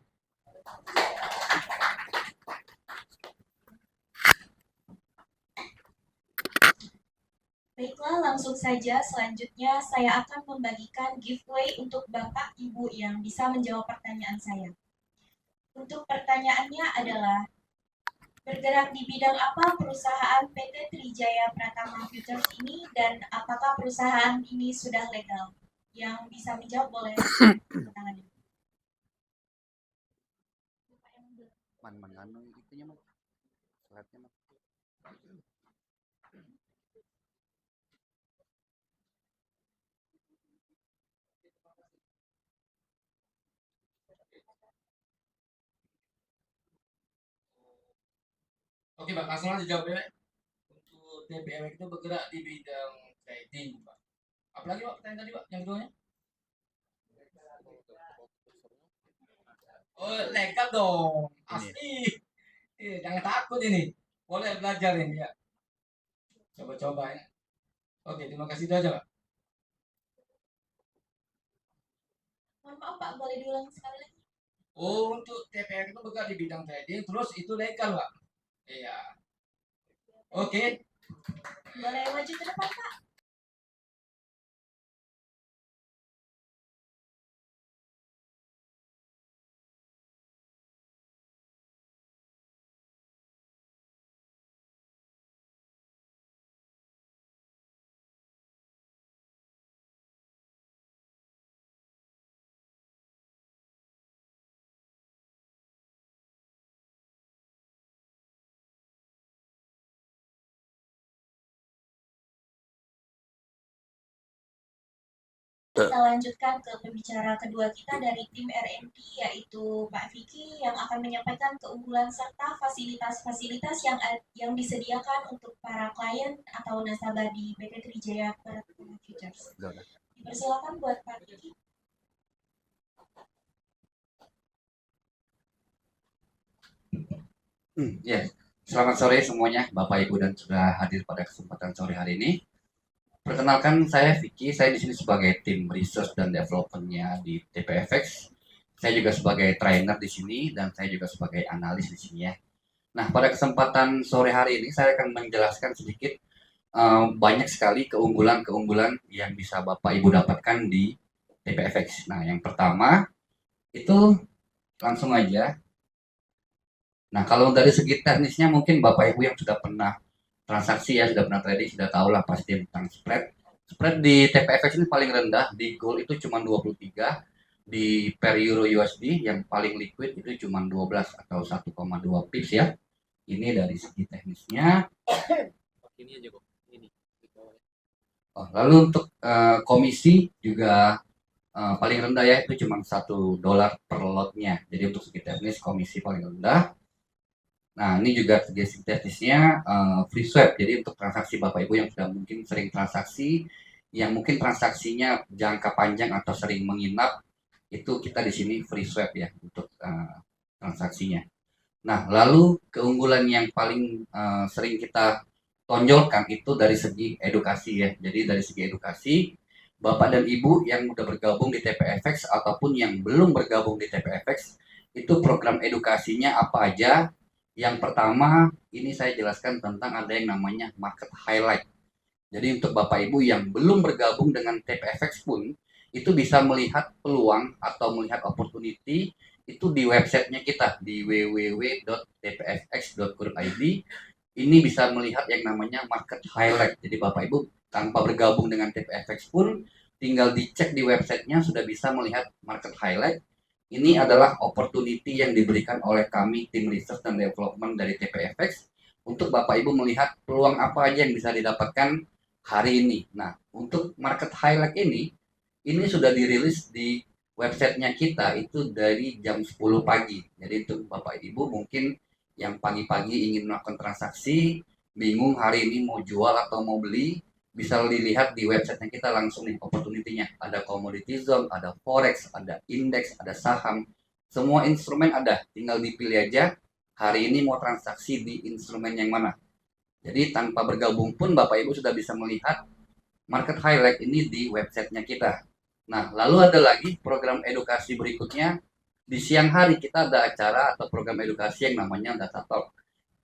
Baiklah, langsung saja selanjutnya saya akan membagikan giveaway untuk Bapak Ibu yang bisa menjawab pertanyaan saya. Untuk pertanyaannya adalah, bergerak di bidang apa perusahaan PT Trijaya Pratama Futures ini dan apakah perusahaan ini sudah legal? Yang bisa menjawab boleh angkat tangan. Man itunya mah slide-nya mah. Oke Pak, langsung aja jawab ya. Untuk TPM itu bergerak di bidang trading Pak. Apalagi Pak pertanyaan tadi Pak, yang keduanya? Oh, legal dong. Ini. Asli. Jangan takut ini. Boleh belajar ini ya. Coba-coba ya. Oke, terima kasih itu aja, Pak. Mohon maaf Pak, boleh diulang sekali lagi? Oh, untuk TPR itu bukan di bidang trading, terus itu legal, Pak. Iya. Oke. Boleh maju ke depan Pak? Kita lanjutkan ke pembicara kedua kita dari tim RMD, yaitu Pak Vicky yang akan menyampaikan keunggulan serta fasilitas-fasilitas yang disediakan untuk para klien atau nasabah di PT Trijaya Pertamina Futures. Dipersilakan buat Pak Vicky. Ya, selamat sore semuanya, Bapak Ibu dan sudah hadir pada kesempatan sore hari ini. Perkenalkan, saya Vicky. Saya di sini sebagai tim research dan development-nya di TPFX. Saya juga sebagai trainer di sini dan saya juga sebagai analis di sini ya. Nah, pada kesempatan sore hari ini saya akan menjelaskan sedikit banyak sekali keunggulan-keunggulan yang bisa Bapak Ibu dapatkan di TPFX. Nah, yang pertama itu langsung aja. Nah, kalau dari segi teknisnya mungkin Bapak Ibu yang sudah pernah transaksi ya, sudah pernah trading, sudah tahu lah pasti tentang spread. Spread di TPFX ini paling rendah, di gold itu cuma 23, di per euro USD yang paling liquid itu cuma 12 atau 1,2 pips ya. Ini dari segi teknisnya. Ini aja kok. Ini. Oh, lalu untuk komisi juga paling rendah ya, itu cuma $1 per lotnya. Jadi untuk segi teknis komisi paling rendah. Nah, ini juga segi teknisnya free swap. Jadi untuk transaksi Bapak Ibu yang sudah mungkin sering transaksi, yang mungkin transaksinya jangka panjang atau sering menginap, itu kita di sini free swap ya untuk transaksinya. Nah, lalu keunggulan yang paling sering kita tonjolkan itu dari segi edukasi ya. Jadi dari segi edukasi, Bapak dan Ibu yang sudah bergabung di TPFX ataupun yang belum bergabung di TPFX, itu program edukasinya apa aja. Yang pertama, ini saya jelaskan tentang ada yang namanya market highlight. Jadi untuk Bapak Ibu yang belum bergabung dengan TPFX pun, itu bisa melihat peluang atau melihat opportunity itu di websitenya kita di www.tpfx.co.id. Ini bisa melihat yang namanya market highlight. Jadi Bapak Ibu tanpa bergabung dengan TPFX pun, tinggal dicek di websitenya sudah bisa melihat market highlight. Ini adalah opportunity yang diberikan oleh kami tim research dan development dari TPFX untuk Bapak Ibu melihat peluang apa aja yang bisa didapatkan hari ini. Nah, untuk market highlight ini sudah dirilis di websitenya kita itu dari jam 10 pagi. Jadi untuk Bapak Ibu mungkin yang pagi-pagi ingin melakukan transaksi, bingung hari ini mau jual atau mau beli, bisa dilihat di websitenya kita langsung nih opportunity-nya. Ada commodity zone, ada forex, ada indeks, ada saham. Semua instrumen ada, tinggal dipilih aja hari ini mau transaksi di instrumen yang mana. Jadi tanpa bergabung pun Bapak Ibu sudah bisa melihat market highlight ini di websitenya kita. Nah, lalu ada lagi program edukasi berikutnya. Di siang hari kita ada acara atau program edukasi yang namanya Data Talk.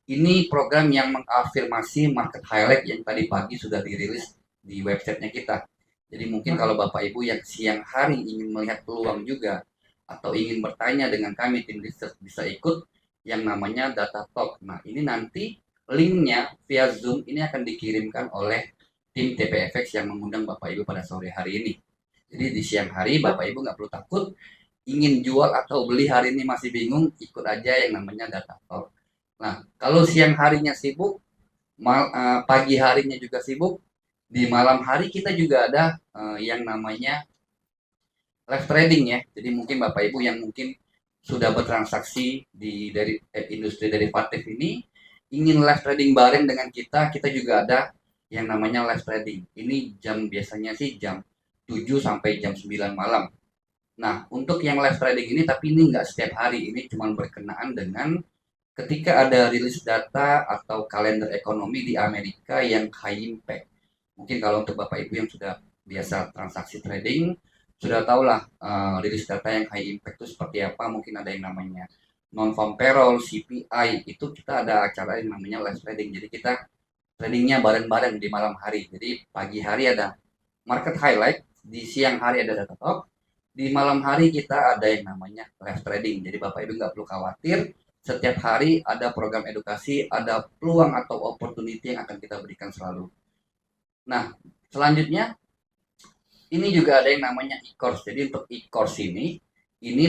Ini program yang mengafirmasi market highlight yang tadi pagi sudah dirilis di websitenya kita. Jadi mungkin kalau Bapak Ibu yang siang hari ingin melihat peluang juga atau ingin bertanya dengan kami tim research bisa ikut yang namanya Data Talk. Nah, ini nanti linknya via Zoom ini akan dikirimkan oleh tim TPFX yang mengundang Bapak Ibu pada sore hari ini. Jadi di siang hari Bapak Ibu nggak perlu takut ingin jual atau beli hari ini masih bingung, ikut aja yang namanya Data Talk. Nah, kalau siang harinya sibuk, pagi harinya juga sibuk, di malam hari kita juga ada yang namanya live trading ya. Jadi mungkin Bapak Ibu yang mungkin sudah bertransaksi dari industri derivatif ini, ingin live trading bareng dengan kita juga ada yang namanya live trading. Ini biasanya sih jam 7 sampai jam 9 malam. Nah, untuk yang live trading ini, tapi ini nggak setiap hari, ini cuma berkenaan dengan ketika ada rilis data atau kalender ekonomi di Amerika yang high impact. Mungkin kalau untuk Bapak Ibu yang sudah biasa transaksi trading, sudah tahulah rilis data yang high impact itu seperti apa. Mungkin ada yang namanya non-farm payroll, CPI, itu kita ada acara yang namanya live trading. Jadi kita tradingnya bareng-bareng di malam hari. Jadi pagi hari ada market highlight, di siang hari ada data top, di malam hari kita ada yang namanya live trading. Jadi Bapak Ibu nggak perlu khawatir, setiap hari ada program edukasi, ada peluang atau opportunity yang akan kita berikan selalu. Nah, selanjutnya ini juga ada yang namanya e-course. Jadi untuk e-course ini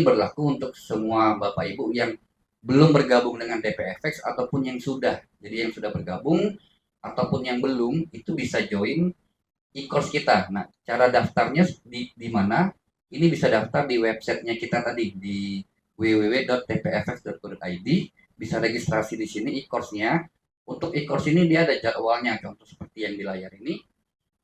berlaku untuk semua Bapak Ibu yang belum bergabung dengan TPFX ataupun yang sudah. Jadi yang sudah bergabung ataupun yang belum itu bisa join e-course kita. Nah, cara daftarnya di mana? Ini bisa daftar di websitenya kita tadi di www.tpfx.co.id. Bisa registrasi di sini e-course-nya. Untuk e-course ini dia ada jadwalnya, contoh seperti yang di layar ini.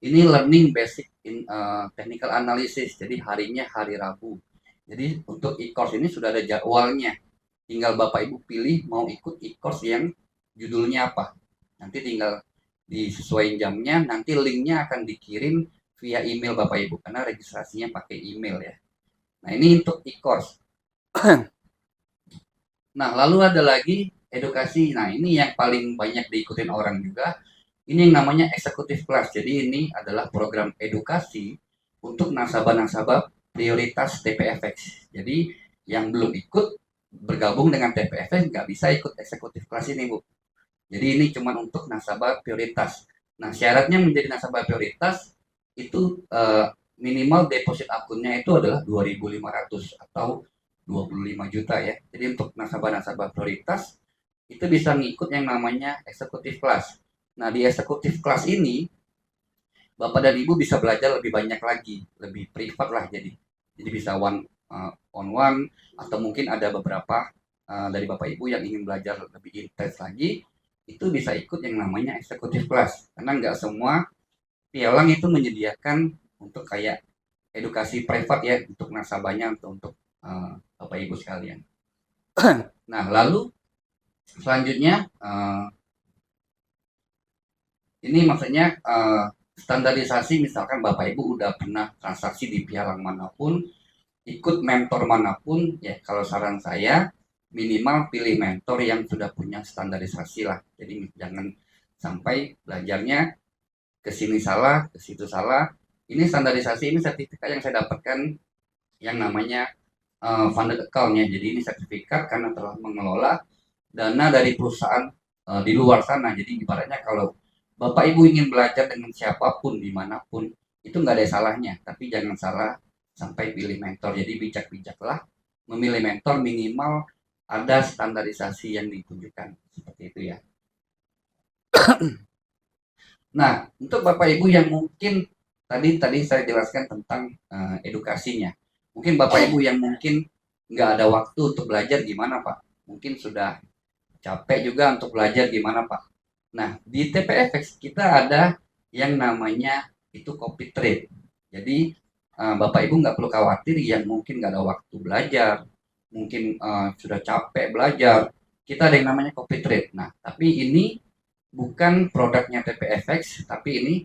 Ini learning basic in technical analysis. Jadi harinya hari Rabu. Jadi untuk e-course ini sudah ada jadwalnya. Tinggal Bapak Ibu pilih mau ikut e-course yang judulnya apa. Nanti tinggal disesuaikan jamnya, nanti linknya akan dikirim via email Bapak Ibu karena registrasinya pakai email ya. Nah, ini untuk e-course. Nah, lalu ada lagi edukasi. Nah, ini yang paling banyak diikutin orang juga. Ini yang namanya executive class. Jadi ini adalah program edukasi untuk nasabah-nasabah prioritas TPFX. Jadi yang belum ikut bergabung dengan TPFX nggak bisa ikut executive class ini, Bu. Jadi ini cuma untuk nasabah prioritas. Nah, syaratnya menjadi nasabah prioritas itu minimal deposit akunnya itu adalah 2.500 atau 25 juta ya. Jadi untuk nasabah-nasabah prioritas itu bisa ngikut yang namanya executive class. Nah, di executive class ini Bapak dan Ibu bisa belajar lebih banyak lagi, lebih privat lah jadi. Jadi bisa one on one atau mungkin ada beberapa dari Bapak Ibu yang ingin belajar lebih intens lagi, itu bisa ikut yang namanya executive class. Karena nggak semua pialang itu menyediakan untuk kayak edukasi privat ya untuk nasabahnya atau untuk Bapak Ibu sekalian. Nah, lalu selanjutnya ini maksudnya standarisasi, misalkan Bapak Ibu udah pernah transaksi di pialang manapun, ikut mentor manapun, ya kalau saran saya minimal pilih mentor yang sudah punya standarisasi lah. Jadi jangan sampai belajarnya ke sini salah, ke situ salah. Ini standarisasi, ini sertifikat yang saya dapatkan yang namanya funded account ya. Jadi ini sertifikat karena telah mengelola dana dari perusahaan di luar sana. Jadi ibaratnya kalau Bapak Ibu ingin belajar dengan siapapun dimanapun itu nggak ada salahnya, tapi jangan salah sampai pilih mentor. Jadi bijak-bijaklah memilih mentor, minimal ada standarisasi yang ditunjukkan seperti itu ya. Nah, untuk Bapak Ibu yang mungkin tadi saya jelaskan tentang edukasinya. Mungkin Bapak Ibu yang mungkin nggak ada waktu untuk belajar gimana Pak? Mungkin sudah capek juga untuk belajar gimana Pak? Nah, di TPFX kita ada yang namanya itu copy trade. Jadi Bapak Ibu nggak perlu khawatir yang mungkin nggak ada waktu belajar, mungkin sudah capek belajar. Kita ada yang namanya copy trade. Nah, tapi ini bukan produknya TPFX, tapi ini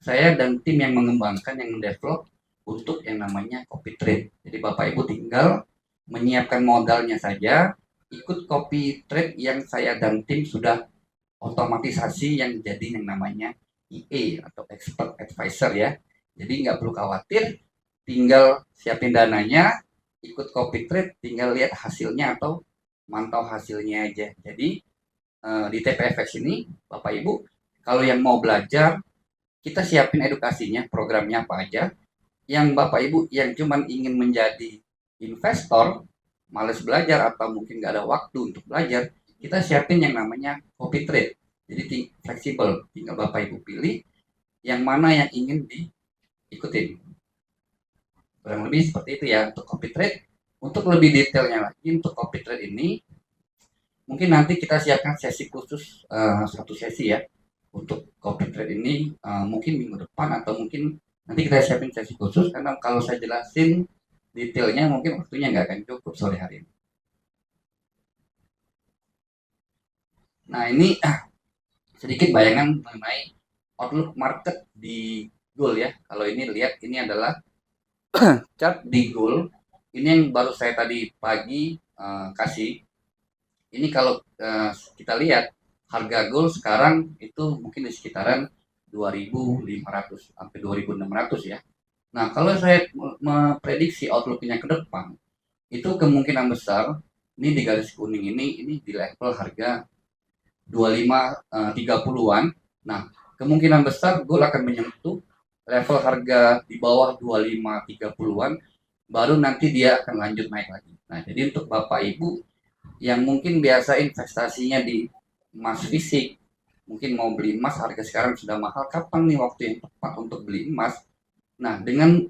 saya dan tim yang mengembangkan, yang mendevelop untuk yang namanya copy trade. Jadi Bapak Ibu tinggal menyiapkan modalnya saja, ikut copy trade yang saya dan tim sudah otomatisasi yang jadi yang namanya EA atau expert advisor ya. Jadi nggak perlu khawatir, tinggal siapin dananya, ikut copy trade, tinggal lihat hasilnya atau mantau hasilnya aja. Jadi di TPFX ini Bapak Ibu kalau yang mau belajar, kita siapin edukasinya, programnya apa aja. Yang Bapak Ibu yang cuman ingin menjadi investor, males belajar atau mungkin nggak ada waktu untuk belajar, kita siapin yang namanya copy trade. Jadi fleksibel, tinggal Bapak Ibu pilih yang mana yang ingin diikutin. Kurang lebih seperti itu ya untuk copy trade. Untuk lebih detailnya lagi untuk copy trade ini, mungkin nanti kita siapkan sesi khusus satu sesi ya untuk copy trade ini mungkin minggu depan atau mungkin nanti kita siapin sesi khusus karena kalau saya jelasin detailnya mungkin waktunya nggak akan cukup sore hari ini. Nah ini sedikit bayangan mengenai outlook market di gold ya. Kalau ini lihat, ini adalah chart di gold. Ini yang baru saya tadi pagi kasih. Ini kalau kita lihat harga gold sekarang itu mungkin di sekitaran 2.500 sampai 2.600 ya. Nah, kalau saya memprediksi outlooknya ke depan, itu kemungkinan besar ini di garis kuning ini di level harga 25-30-an. Nah, kemungkinan besar gold akan menyentuh level harga di bawah 25-30-an, baru nanti dia akan lanjut naik lagi. Nah, jadi untuk Bapak Ibu yang mungkin biasa investasinya di emas fisik, mungkin mau beli emas harga sekarang sudah mahal, kapan nih waktu yang tepat untuk beli emas? Nah, dengan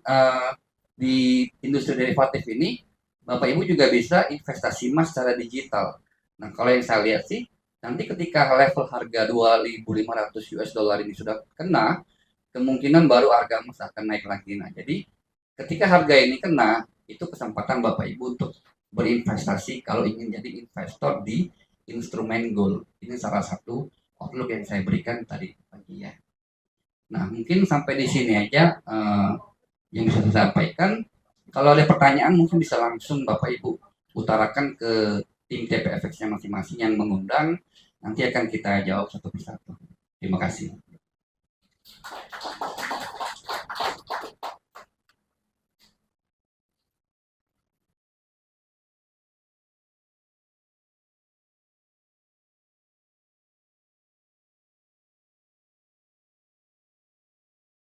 di industri derivatif ini, Bapak Ibu juga bisa investasi emas secara digital. Nah, kalau yang saya lihat sih, nanti ketika level harga 2.500 US dollar ini sudah kena, kemungkinan baru harga emas akan naik lagi. Nah, jadi ketika harga ini kena, itu kesempatan Bapak Ibu untuk berinvestasi kalau ingin jadi investor di instrumen gold. Ini salah satu outlook yang saya berikan tadi pagi ya. Nah, mungkin sampai di sini aja yang bisa saya sampaikan. Kalau ada pertanyaan mungkin bisa langsung Bapak Ibu utarakan ke tim TPFX-nya masing-masing yang mengundang. Nanti akan kita jawab satu persatu. Terima kasih.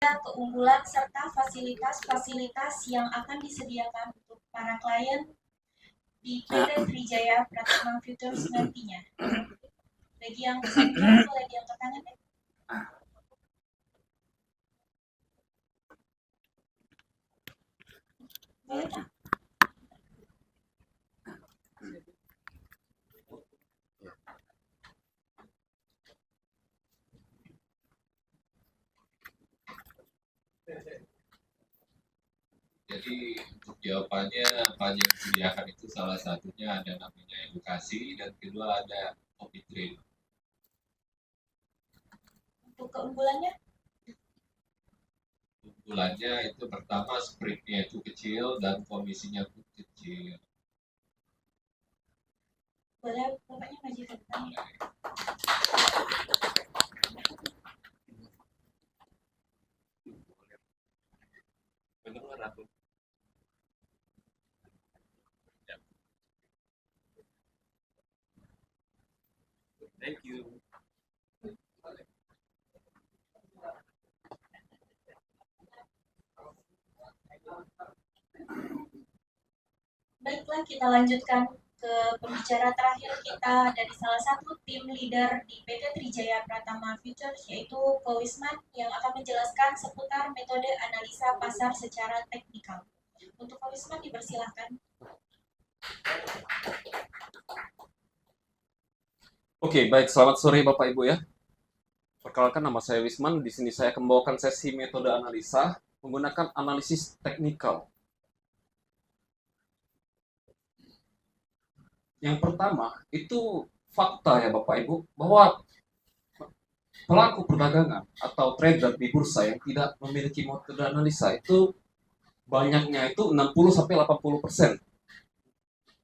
Keunggulan serta fasilitas-fasilitas yang akan disediakan untuk para klien di PT Trijaya Pratama Futures nantinya. Bagi yang bisa dijawab, boleh diangkat tangan ya. Boleh tak? Jadi untuk jawabannya apa yang disediakan itu salah satunya ada namanya edukasi dan kedua ada copy trade. Untuk keunggulannya, Keunggulannya itu pertama spreadnya itu kecil dan komisinya pun kecil. boleh bapaknya maju ke depan. Mendengar aku? Ya. Thank you. Baiklah, kita lanjutkan ke pembicara terakhir kita dari salah satu tim leader di PT Trijaya Pratama Futures, yaitu Ko Wisman, yang akan menjelaskan seputar metode analisa pasar secara teknikal. Untuk Ko Wisman, dipersilahkan. Oke, baik. Selamat sore Bapak Ibu ya. Perkenalkan, nama saya Wisman. Di sini saya akan membawakan sesi metode analisa menggunakan analisis teknikal. Yang pertama, itu fakta ya Bapak Ibu, bahwa pelaku perdagangan atau trader di bursa yang tidak memiliki metode analisa itu banyaknya itu 60-80%.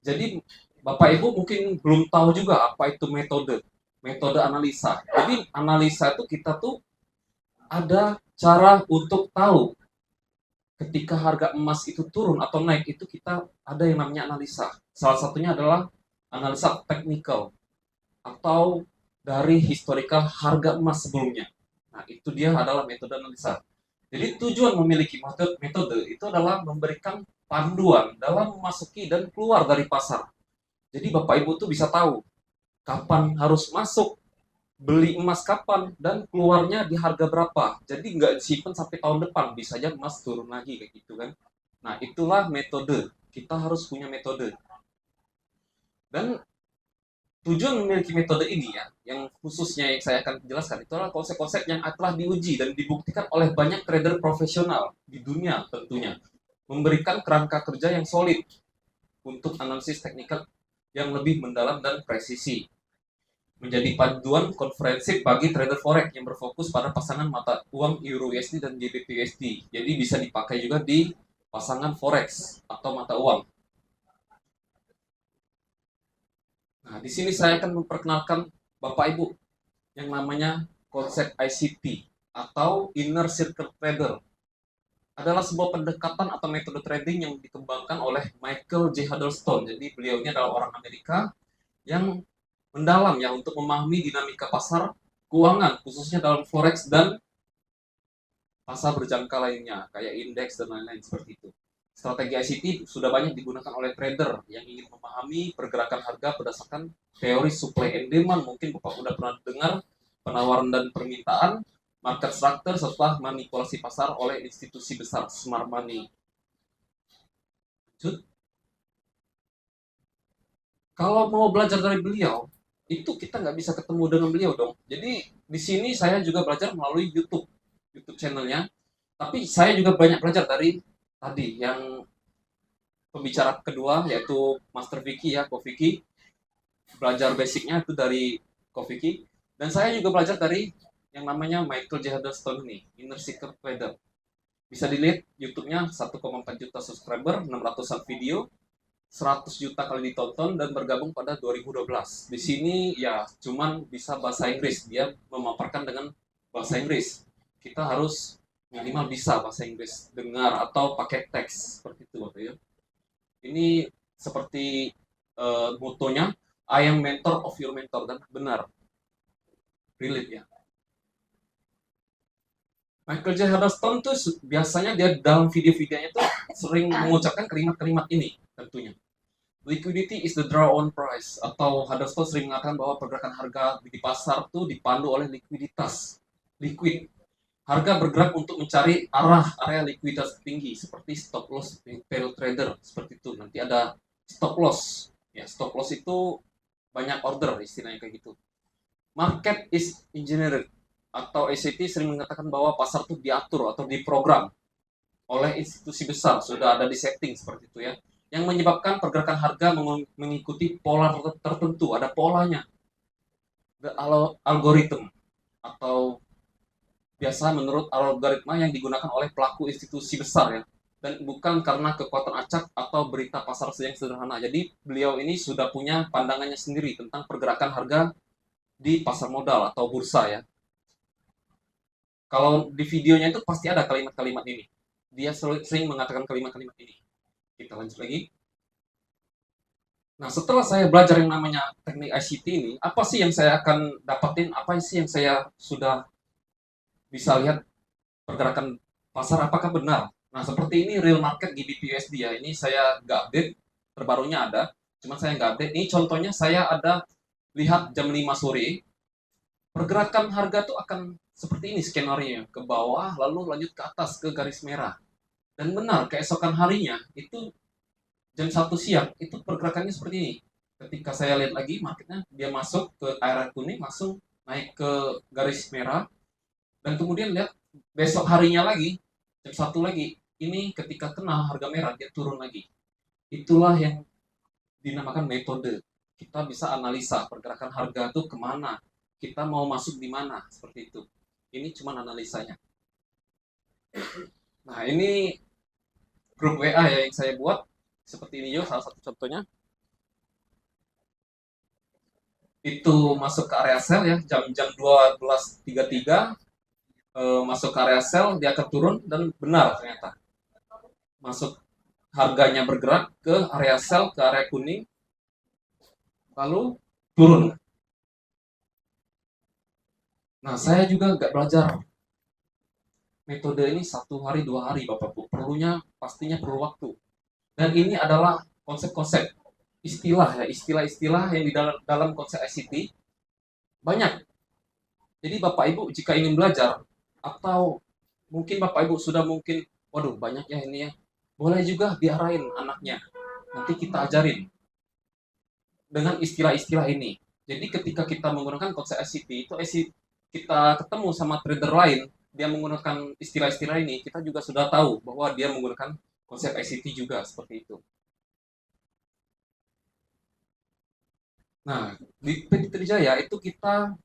Jadi Bapak Ibu mungkin belum tahu juga apa itu metode analisa. Jadi analisa itu kita tuh ada cara untuk tahu ketika harga emas itu turun atau naik, itu kita ada yang namanya analisa. Salah satunya adalah analisa teknikal atau dari historical harga emas sebelumnya. Nah, itu dia adalah metode analisa. Jadi tujuan memiliki metode itu adalah memberikan panduan dalam memasuki dan keluar dari pasar. Jadi Bapak Ibu tuh bisa tahu kapan harus masuk, beli emas kapan, dan keluarnya di harga berapa. Jadi nggak simpen sampai tahun depan, bisa aja emas turun lagi kayak gitu kan. Nah, itulah metode. Kita harus punya metode. Dan tujuan memiliki metode ini ya, yang khususnya yang saya akan jelaskan, itu adalah konsep-konsep yang telah diuji dan dibuktikan oleh banyak trader profesional di dunia tentunya. memberikan kerangka kerja yang solid untuk analisis teknikal yang lebih mendalam dan presisi. Menjadi panduan konferensi bagi trader forex yang berfokus pada pasangan mata uang Euro USD dan GBP USD. Jadi bisa dipakai juga di pasangan forex atau mata uang. Nah, di sini saya akan memperkenalkan Bapak Ibu yang namanya konsep ICT atau Inner Circle Trader. Adalah sebuah pendekatan atau metode trading yang dikembangkan oleh Michael J. Huddleston. Jadi beliau ini adalah orang Amerika yang mendalam ya untuk memahami dinamika pasar keuangan khususnya dalam forex dan pasar berjangka lainnya kayak indeks dan lain-lain seperti itu. Strategi ICT sudah banyak digunakan oleh trader yang ingin memahami pergerakan harga berdasarkan teori supply and demand. Mungkin Bapak sudah pernah dengar penawaran dan permintaan, market structure, serta manipulasi pasar oleh institusi besar, smart money. Lanjut. Kalau mau belajar dari beliau, itu kita nggak bisa ketemu dengan beliau dong. Jadi di sini saya juga belajar melalui YouTube channelnya. Tapi saya juga banyak belajar dari tadi yang pembicara kedua yaitu Master Vicky ya, Ko Vicky. Belajar basicnya itu dari Ko Vicky. Dan saya juga belajar dari yang namanya Michael J. Huddleston ini, Inner Circle Trader. Bisa dilihat YouTube-nya 1,4 juta subscriber, 600-an video, 100 juta kali ditonton dan bergabung pada 2012. Di sini ya cuman bisa bahasa Inggris, dia memaparkan dengan bahasa Inggris. Kita harus minimal bisa bahasa Inggris, dengar atau pakai teks seperti itu Bapak ya. Ini seperti motonya, I am mentor of your mentor, dan benar. Relate ya. Michael J. Huddleston tuh biasanya dia dalam video-videonya tuh sering mengucapkan kalimat-kalimat ini tentunya. Liquidity is the draw on price, atau Huddleston sering mengatakan bahwa pergerakan harga di pasar tuh dipandu oleh likuiditas. Liquid. Harga bergerak untuk mencari area likuiditas tinggi seperti stop loss period trader seperti itu. Nanti ada stop loss. Ya, stop loss itu banyak order istilahnya kayak gitu. Market is engineered, atau ACT sering mengatakan bahwa pasar itu diatur atau diprogram oleh institusi besar, sudah ada di setting seperti itu ya, yang menyebabkan pergerakan harga mengikuti pola tertentu, ada polanya, the algorithm, atau biasa menurut algoritma yang digunakan oleh pelaku institusi besar ya, dan bukan karena kekuatan acak atau berita pasar yang sederhana. Jadi beliau ini sudah punya pandangannya sendiri tentang pergerakan harga di pasar modal atau bursa ya. Kalau di videonya itu pasti ada kalimat-kalimat ini. Dia sering mengatakan kalimat-kalimat ini. Kita lanjut lagi. Nah, setelah saya belajar yang namanya teknik ICT ini, apa sih yang saya akan dapatin? Apa sih yang saya sudah bisa lihat pergerakan pasar? Apakah benar? Nah, seperti ini real market GBP USD ya. Ini saya nggak update. Terbarunya ada. Cuma saya nggak update. Ini contohnya saya ada lihat jam 5 sore. Pergerakan harga tuh akan seperti ini skenario, ke bawah lalu lanjut ke atas ke garis merah. Dan benar keesokan harinya itu jam 1 siang itu pergerakannya seperti ini. Ketika saya lihat lagi marketnya dia masuk ke area kuning langsung naik ke garis merah, dan kemudian lihat besok harinya lagi jam 1 lagi ini ketika kena harga merah dia turun lagi. Itulah yang dinamakan metode. Kita bisa analisa pergerakan harga itu kemana, kita mau masuk di mana, seperti itu. Ini cuma analisanya. Nah, ini grup WA ya yang saya buat. Seperti ini yo, salah satu contohnya. Itu masuk ke area sell ya, jam 12.33. Masuk ke area sell, dia akan turun, dan benar ternyata. Masuk harganya bergerak ke area sell, ke area kuning. Lalu turun. Nah, saya juga nggak belajar metode ini 1 hari 2 hari Bapak Bu. Perlunya pastinya perlu waktu. Dan ini adalah konsep-konsep istilah ya, istilah-istilah yang di dalam konsep ICT banyak. Jadi Bapak Ibu jika ingin belajar atau mungkin Bapak Ibu sudah mungkin waduh banyak ya ini ya. Boleh juga diarahin anaknya. Nanti kita ajarin dengan istilah-istilah ini. Jadi ketika kita menggunakan konsep ICT itu kita ketemu sama trader lain, dia menggunakan istilah-istilah ini, kita juga sudah tahu bahwa dia menggunakan konsep ICT juga seperti itu. Nah, di PT Trijaya itu kita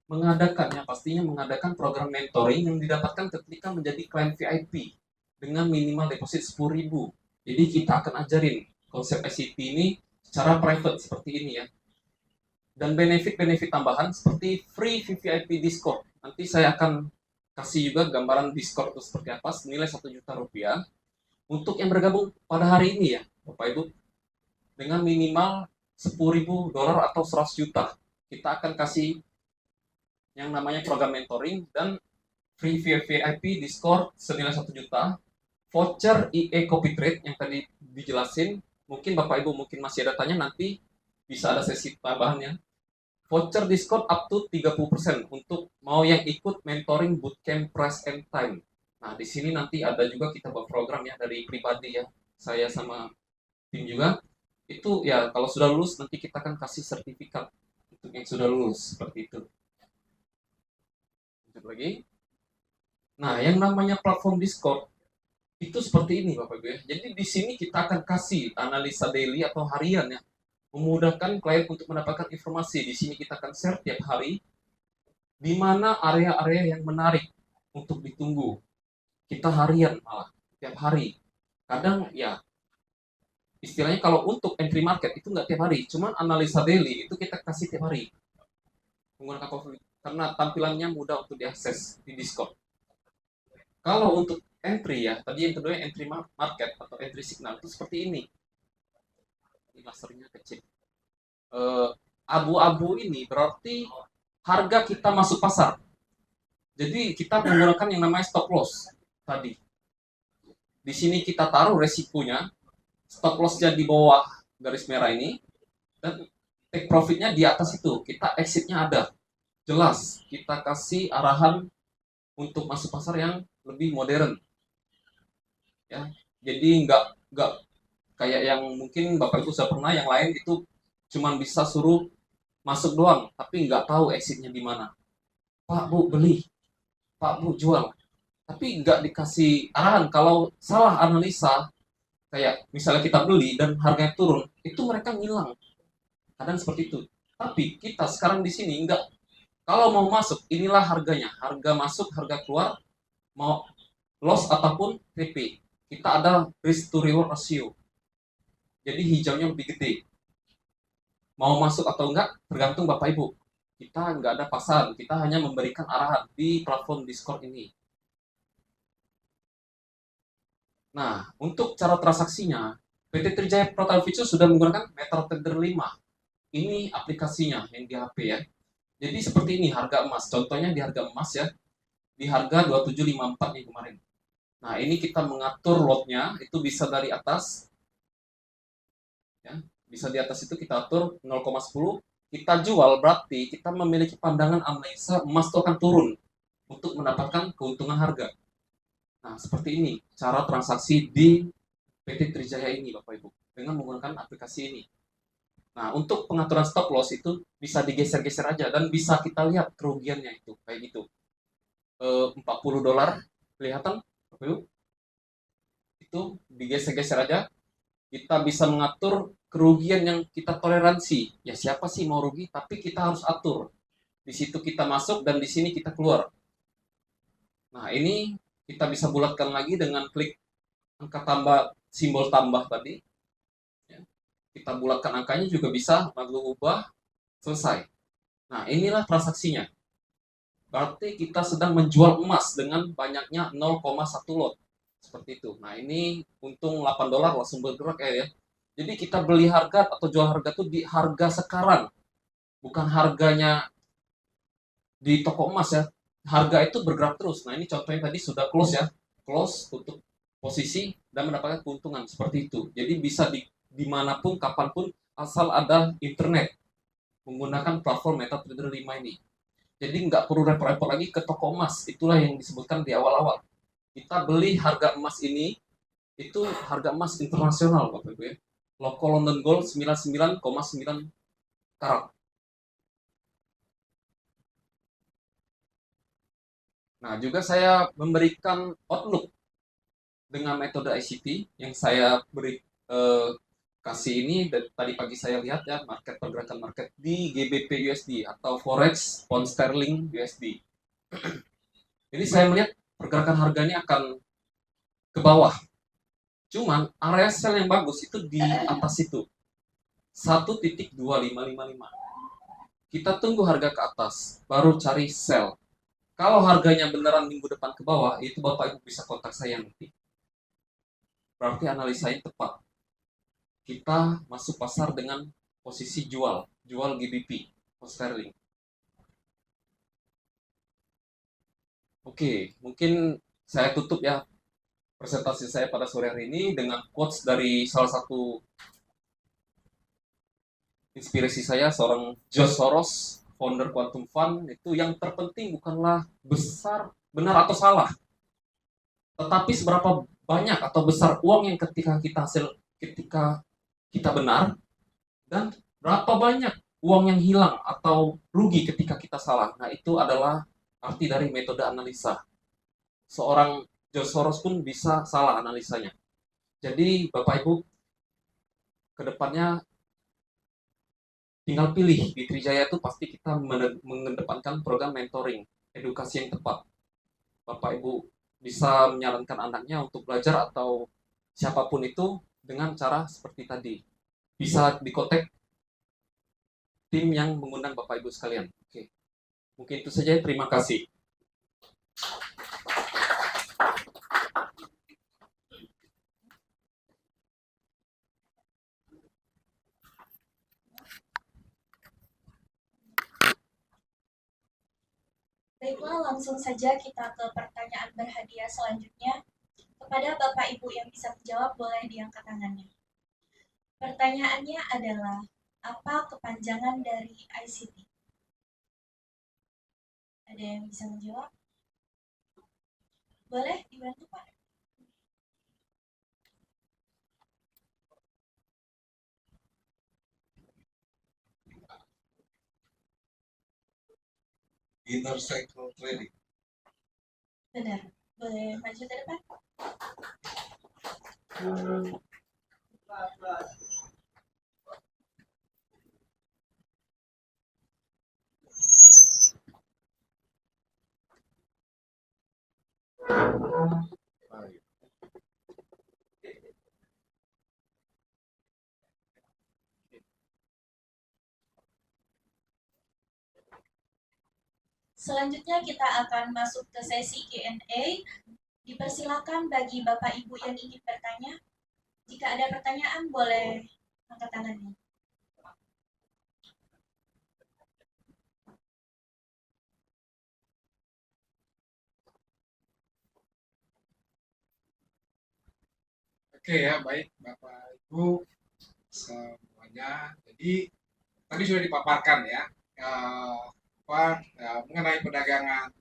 mengadakan, pastinya mengadakan program mentoring yang didapatkan ketika menjadi klien VIP dengan minimal deposit 10.000. Jadi kita akan ajarin konsep ICT ini secara private seperti ini ya. Dan benefit-benefit tambahan seperti free VVIP Discord. Nanti saya akan kasih juga gambaran Discord itu seperti apa, senilai 1 juta rupiah. Untuk yang bergabung pada hari ini ya, Bapak Ibu, dengan minimal $10.000 atau 100 juta. Kita akan kasih yang namanya program mentoring dan free VIP Discord senilai 1 juta, voucher EA Copy Trade yang tadi dijelasin, mungkin Bapak Ibu mungkin masih ada tanya, nanti bisa ada sesi tambahannya. Voucher Discord up to 30% untuk mau yang ikut mentoring bootcamp price and time. Nah, di sini nanti ada juga kita buat program ya dari pribadi ya, saya sama tim juga. Itu ya kalau sudah lulus nanti kita akan kasih sertifikat untuk yang sudah lulus seperti itu. Lanjut lagi. Nah, yang namanya platform Discord itu seperti ini Bapak Ibu ya. Jadi di sini kita akan kasih analisa daily atau harian ya. Memudahkan klien untuk mendapatkan informasi. Di sini kita akan share tiap hari di mana area-area yang menarik untuk ditunggu. Kita harian malah tiap hari. Kadang ya istilahnya kalau untuk entry market itu nggak tiap hari, cuman analisa daily itu kita kasih tiap hari menggunakan konflik karena tampilannya mudah untuk diakses di Discord. Kalau untuk entry ya, tadi yang kedua entry market atau entry signal itu seperti ini. Ini lasernya kecil. Abu-abu ini berarti harga kita masuk pasar. Jadi kita menggunakan yang namanya stop loss tadi. Di sini kita taruh resikonya, stop loss-nya di bawah garis merah ini, dan take profit-nya di atas itu. Kita exit-nya ada. Jelas, kita kasih arahan untuk masuk pasar yang lebih modern. Ya, jadi nggak kayak yang mungkin Bapak Ibu sudah pernah, yang lain itu cuman bisa suruh masuk doang, tapi nggak tahu exit-nya di mana. Pak Bu beli, Pak Bu jual, tapi nggak dikasih arahan. Kalau salah analisa, kayak misalnya kita beli dan harganya turun, itu mereka ngilang. Kadang seperti itu. Tapi kita sekarang di sini nggak. Kalau mau masuk, inilah harganya. Harga masuk, harga keluar, mau loss ataupun TP. Kita ada risk to reward ratio. Jadi hijaunya lebih gede. Mau masuk atau enggak, tergantung Bapak Ibu. Kita nggak ada pasar, kita hanya memberikan arahan di platform Discord ini. Nah, untuk cara transaksinya, PT Trijaya Proton Future sudah menggunakan MetaTrader 5. Ini aplikasinya yang di HP ya. Jadi seperti ini harga emas. Contohnya di harga emas ya. Di harga 2754 nih kemarin. Nah, ini kita mengatur lotnya, itu bisa dari atas. Ya, bisa di atas itu kita atur 0,10. Kita jual berarti kita memiliki pandangan analisa emas itu akan turun untuk mendapatkan keuntungan harga. Nah, seperti ini cara transaksi di PT Trijaya ini Bapak Ibu dengan menggunakan aplikasi ini. Nah, untuk pengaturan stop loss itu bisa digeser-geser aja dan bisa kita lihat kerugiannya itu kayak gitu. $40 kelihatan Bapak Ibu? Itu digeser-geser aja. Kita bisa mengatur kerugian yang kita toleransi. Ya siapa sih mau rugi, tapi kita harus atur. Di situ kita masuk dan di sini kita keluar. Nah, ini kita bisa bulatkan lagi dengan klik angka tambah, simbol tambah tadi. Ya. Kita bulatkan angkanya juga bisa, lalu ubah, selesai. Nah, inilah transaksinya. Berarti kita sedang menjual emas dengan banyaknya 0,1 lot. Seperti itu. Nah, ini untung $8 langsung bergerak ya. Jadi kita beli harga atau jual harga itu di harga sekarang. Bukan harganya di toko emas ya. Harga itu bergerak terus. Nah, ini contohnya tadi sudah close ya. Close untuk posisi dan mendapatkan keuntungan seperti itu. Jadi bisa dimanapun, kapanpun, asal ada internet menggunakan platform MetaTrader 5 ini. Jadi nggak perlu repot-repot lagi ke toko emas. Itulah yang disebutkan di awal-awal. Kita beli harga emas ini, itu harga emas internasional Bapak Ibu ya. Local London Gold 99,9 karat. Nah, juga saya memberikan outlook dengan metode ICT yang saya beri kasih ini tadi pagi saya lihat ya pergerakan market di GBP USD atau Forex Pound Sterling USD. Jadi saya melihat pergerakan harga ini akan ke bawah. Cuman area sell yang bagus itu di atas itu 1.2555. Kita tunggu harga ke atas, baru cari sell. Kalau harganya beneran minggu depan ke bawah, itu Bapak Ibu bisa kontak saya nanti. Berarti analisanya tepat. Kita masuk pasar dengan posisi jual GBP, pound sterling. Oke, mungkin saya tutup ya presentasi saya pada sore hari ini dengan quotes dari salah satu inspirasi saya, seorang George Soros, founder Quantum Fund. Itu yang terpenting bukanlah besar, benar atau salah, tetapi seberapa banyak atau besar uang yang ketika kita benar, dan berapa banyak uang yang hilang atau rugi ketika kita salah. Nah, itu adalah arti dari metode analisa. Seorang George Soros pun bisa salah analisanya. Jadi, Bapak Ibu, kedepannya tinggal pilih. Di Trijaya itu pasti kita mengedepankan program mentoring, edukasi yang tepat. Bapak Ibu bisa menyarankan anaknya untuk belajar atau siapapun itu dengan cara seperti tadi. Bisa dikontak tim yang mengundang Bapak Ibu sekalian. Oke. Mungkin itu saja. Terima kasih. Baiklah, langsung saja kita ke pertanyaan berhadiah selanjutnya. Kepada Bapak Ibu yang bisa menjawab, boleh diangkat tangannya. Pertanyaannya adalah, apa kepanjangan dari ICT? Ada yang bisa menjawab? Boleh dibantu, Pak? Inner cycle trading. Benar. Boleh maju ke depan? Selanjutnya kita akan masuk ke sesi Q&A. Dipersilakan bagi Bapak Ibu yang ingin bertanya. Jika ada pertanyaan, boleh angkat tangannya. Oke ya, baik Bapak Ibu semuanya. Jadi tadi sudah dipaparkan ya, mengenai perdagangan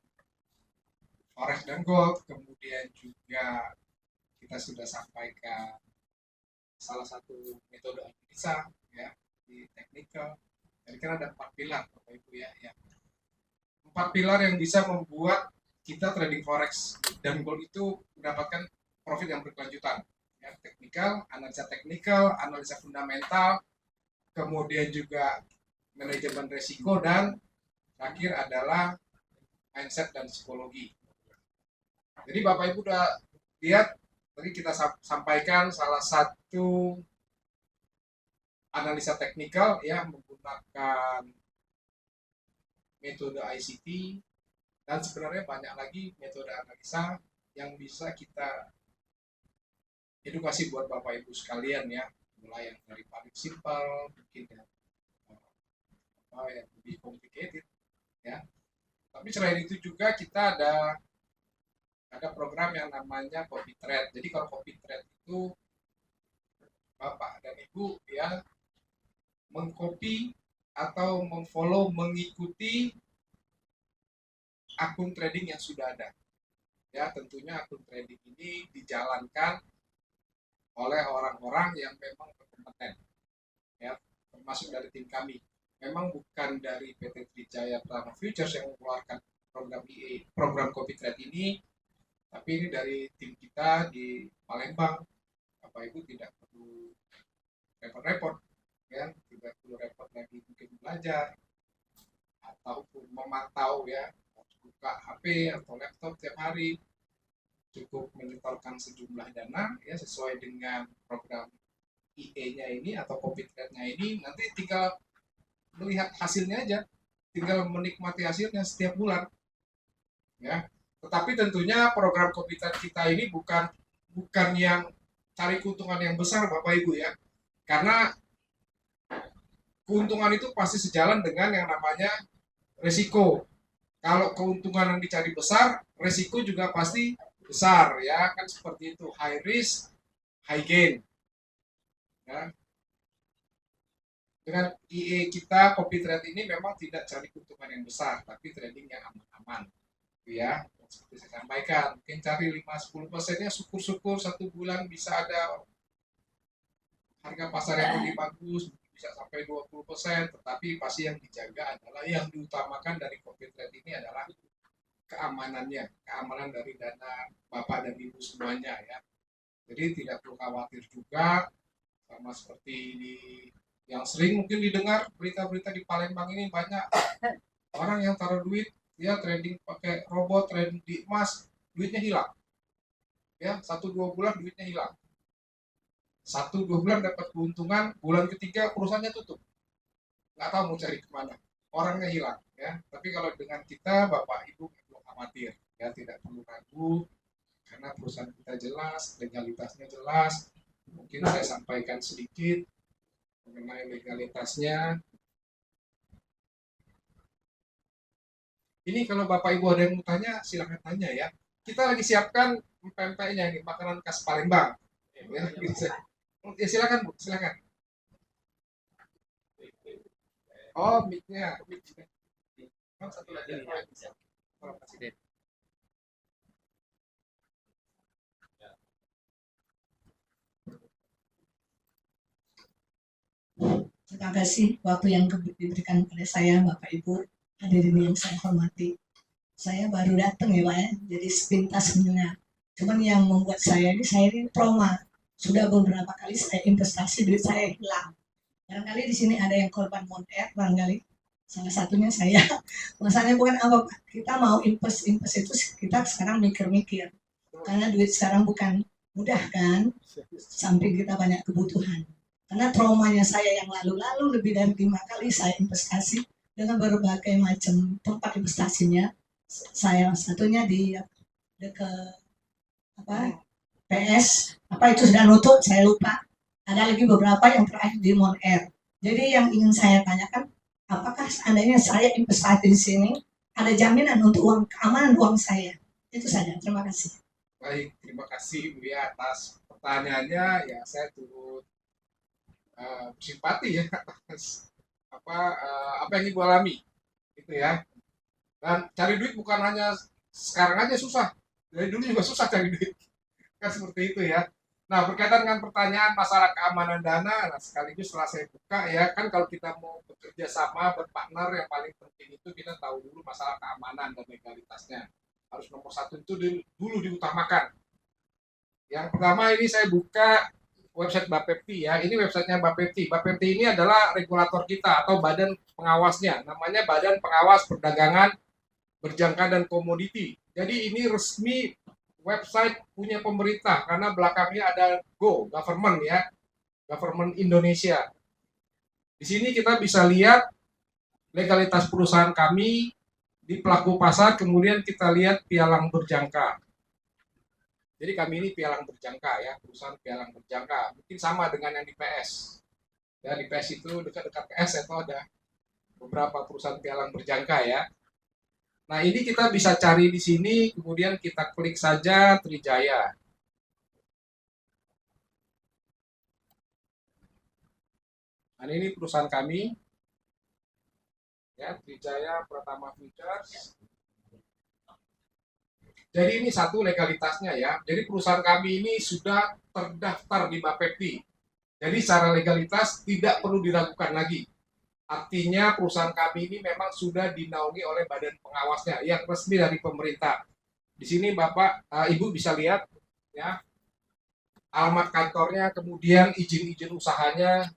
forex dan gold, kemudian juga kita sudah sampaikan salah satu metode analisa ya di technical. Jadi kan ada 4 pilar Bapak Ibu ya, 4 pilar yang bisa membuat kita trading forex dan gold itu mendapatkan profit yang berkelanjutan. Ya, teknikal, analisa fundamental, kemudian juga manajemen risiko, dan terakhir adalah mindset dan psikologi. Jadi Bapak Ibu udah lihat tadi kita sampaikan salah satu analisa teknikal ya menggunakan metode ICT, dan sebenarnya banyak lagi metode analisa yang bisa kita edukasi buat Bapak Ibu sekalian ya, mulai yang dari paling simpel mungkin yang lebih complicated ya. Tapi selain itu juga kita ada program yang namanya copy trade. Jadi kalau copy trade itu Bapak dan Ibu ya mengcopy atau memfollow, mengikuti akun trading yang sudah ada. Ya, tentunya akun trading ini dijalankan oleh orang-orang yang memang berkompeten. Ya, termasuk dari tim kami. Memang bukan dari PT Trijaya Pratama Futures yang mengeluarkan program copy trade ini, Tapi ini dari tim kita di Palembang, Bapak Ibu tidak perlu repot-repot, ya, tidak perlu repot lagi mungkin belajar ataupun memantau ya, buka HP atau laptop tiap hari, cukup menyetorkan sejumlah dana ya sesuai dengan program IE-nya ini atau COVID rate-nya ini, nanti tinggal melihat hasilnya aja, tinggal menikmati hasilnya setiap bulan, ya. Tetapi tentunya program COVID rate kita ini bukan yang cari keuntungan yang besar, Bapak Ibu ya, karena keuntungan itu pasti sejalan dengan yang namanya resiko. Kalau keuntungan yang dicari besar, resiko juga pasti besar ya, kan seperti itu, high risk, high gain. Ya. Dengan IE kita COVID rate ini memang tidak cari keuntungan yang besar, tapi trading yang aman-aman, ya. Seperti saya sampaikan, mungkin cari 5-10%-nya, syukur-syukur satu bulan bisa ada harga pasar yang lebih bagus, bisa sampai 20%, tetapi pasti yang dijaga adalah, yang diutamakan dari COVID rate ini adalah keamanannya, keamanan dari dana Bapak dan Ibu semuanya ya. Jadi tidak perlu khawatir juga, sama seperti di yang sering mungkin didengar berita-berita di Palembang ini, banyak orang yang taruh duit, ya trading pakai robot, trading di emas, duitnya hilang. Ya, 1-2 bulan duitnya hilang. 1-2 bulan dapat keuntungan, bulan ketiga perusahaannya tutup. Nggak tahu mau cari kemana. Orangnya hilang. Ya. Tapi kalau dengan kita, Bapak Ibu nggak perlu khawatir. Ya, tidak perlu ragu. Karena perusahaan kita jelas, legalitasnya jelas. Mungkin saya sampaikan sedikit mengenai legalitasnya. Ini kalau Bapak Ibu ada yang mau tanya, silakan tanya ya. Kita lagi siapkan pempeknya ini, makanan khas Palembang. Ya, ya silakan Bu, silakan. Oh, mic-nya. Oh, satu lagi. Oh, Presiden. Terima kasih waktu yang diberikan kepada saya, Bapak Ibu, hadirin yang saya hormati. Saya baru datang ya Pak ya, jadi sepintas mendengar. Cuman yang membuat saya ini trauma. Sudah beberapa kali saya investasi, duit saya hilang. Barangkali di sini ada yang korban monet, barangkali. Salah satunya saya. Masalahnya bukan apa Pak, kita mau invest itu kita sekarang mikir-mikir. Karena duit sekarang bukan mudah kan, samping kita banyak kebutuhan. Karena traumanya saya yang lalu-lalu lebih dari 5 kali saya investasi dengan berbagai macam tempat investasinya. Saya satunya di dekat PS itu sudah nutup, saya lupa. Ada lagi beberapa yang terakhir di Mon Air. Jadi yang ingin saya tanyakan, apakah seandainya saya investasi di sini ada jaminan untuk keamanan uang saya? Itu saja. Terima kasih. Baik, terima kasih Bu ya atas pertanyaannya. Ya saya turut bersimpati ya atas apa yang Ibu alami, gitu ya. Dan cari duit bukan hanya sekarang aja susah, dari dulu juga susah cari duit, kan seperti itu ya. Nah, berkaitan dengan pertanyaan masalah keamanan dana, nah sekaligus setelah saya buka ya, kan kalau kita mau bekerja sama, berpartner, yang paling penting itu kita tahu dulu masalah keamanan dan legalitasnya. Harus nomor satu itu dulu diutamakan. Yang pertama ini saya buka website Bapepti ya, ini websitenya Bapepti. Bapepti ini adalah regulator kita atau badan pengawasnya, namanya Badan Pengawas Perdagangan Berjangka dan Komoditi. Jadi ini resmi website punya pemerintah karena belakangnya ada government ya, government Indonesia. Di sini kita bisa lihat legalitas perusahaan kami di pelaku pasar, kemudian kita lihat pialang berjangka. Jadi kami ini pialang berjangka ya, perusahaan pialang berjangka. Mungkin sama dengan yang di PS. Ya, di PS itu dekat-dekat PS itu ada beberapa perusahaan pialang berjangka ya. Nah, ini kita bisa cari di sini, kemudian kita klik saja Trijaya. Nah, ini perusahaan kami. Ya, Trijaya Pratama Futures. Jadi ini satu legalitasnya ya. Jadi perusahaan kami ini sudah terdaftar di Bapepti. Jadi secara legalitas tidak perlu diragukan lagi. Artinya perusahaan kami ini memang sudah dinaungi oleh badan pengawasnya yang resmi dari pemerintah. Di sini Bapak, Ibu bisa lihat ya alamat kantornya, kemudian izin-izin usahanya,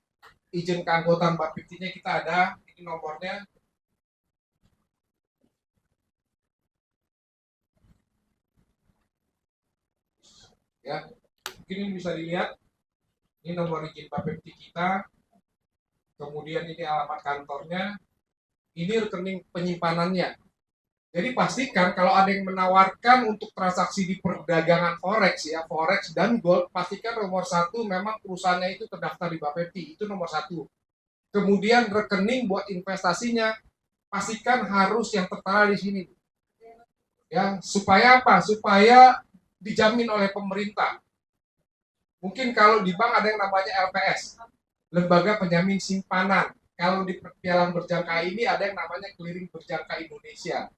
izin keanggotaan Bapeptinya kita ada, ini nomornya. Ya, mungkin ini bisa dilihat, ini nomor izin Bapepti kita, kemudian ini alamat kantornya, ini rekening penyimpanannya. Jadi pastikan kalau ada yang menawarkan untuk transaksi di perdagangan forex ya, forex dan gold, pastikan nomor satu memang perusahaannya itu terdaftar di Bapepti, itu nomor satu. Kemudian rekening buat investasinya, pastikan harus yang tertera di sini. Ya, supaya apa? Supaya dijamin oleh pemerintah. Mungkin kalau di bank ada yang namanya LPS, Lembaga Penjamin Simpanan. Kalau di pialang berjangka ini ada yang namanya Clearing Berjangka Indonesia.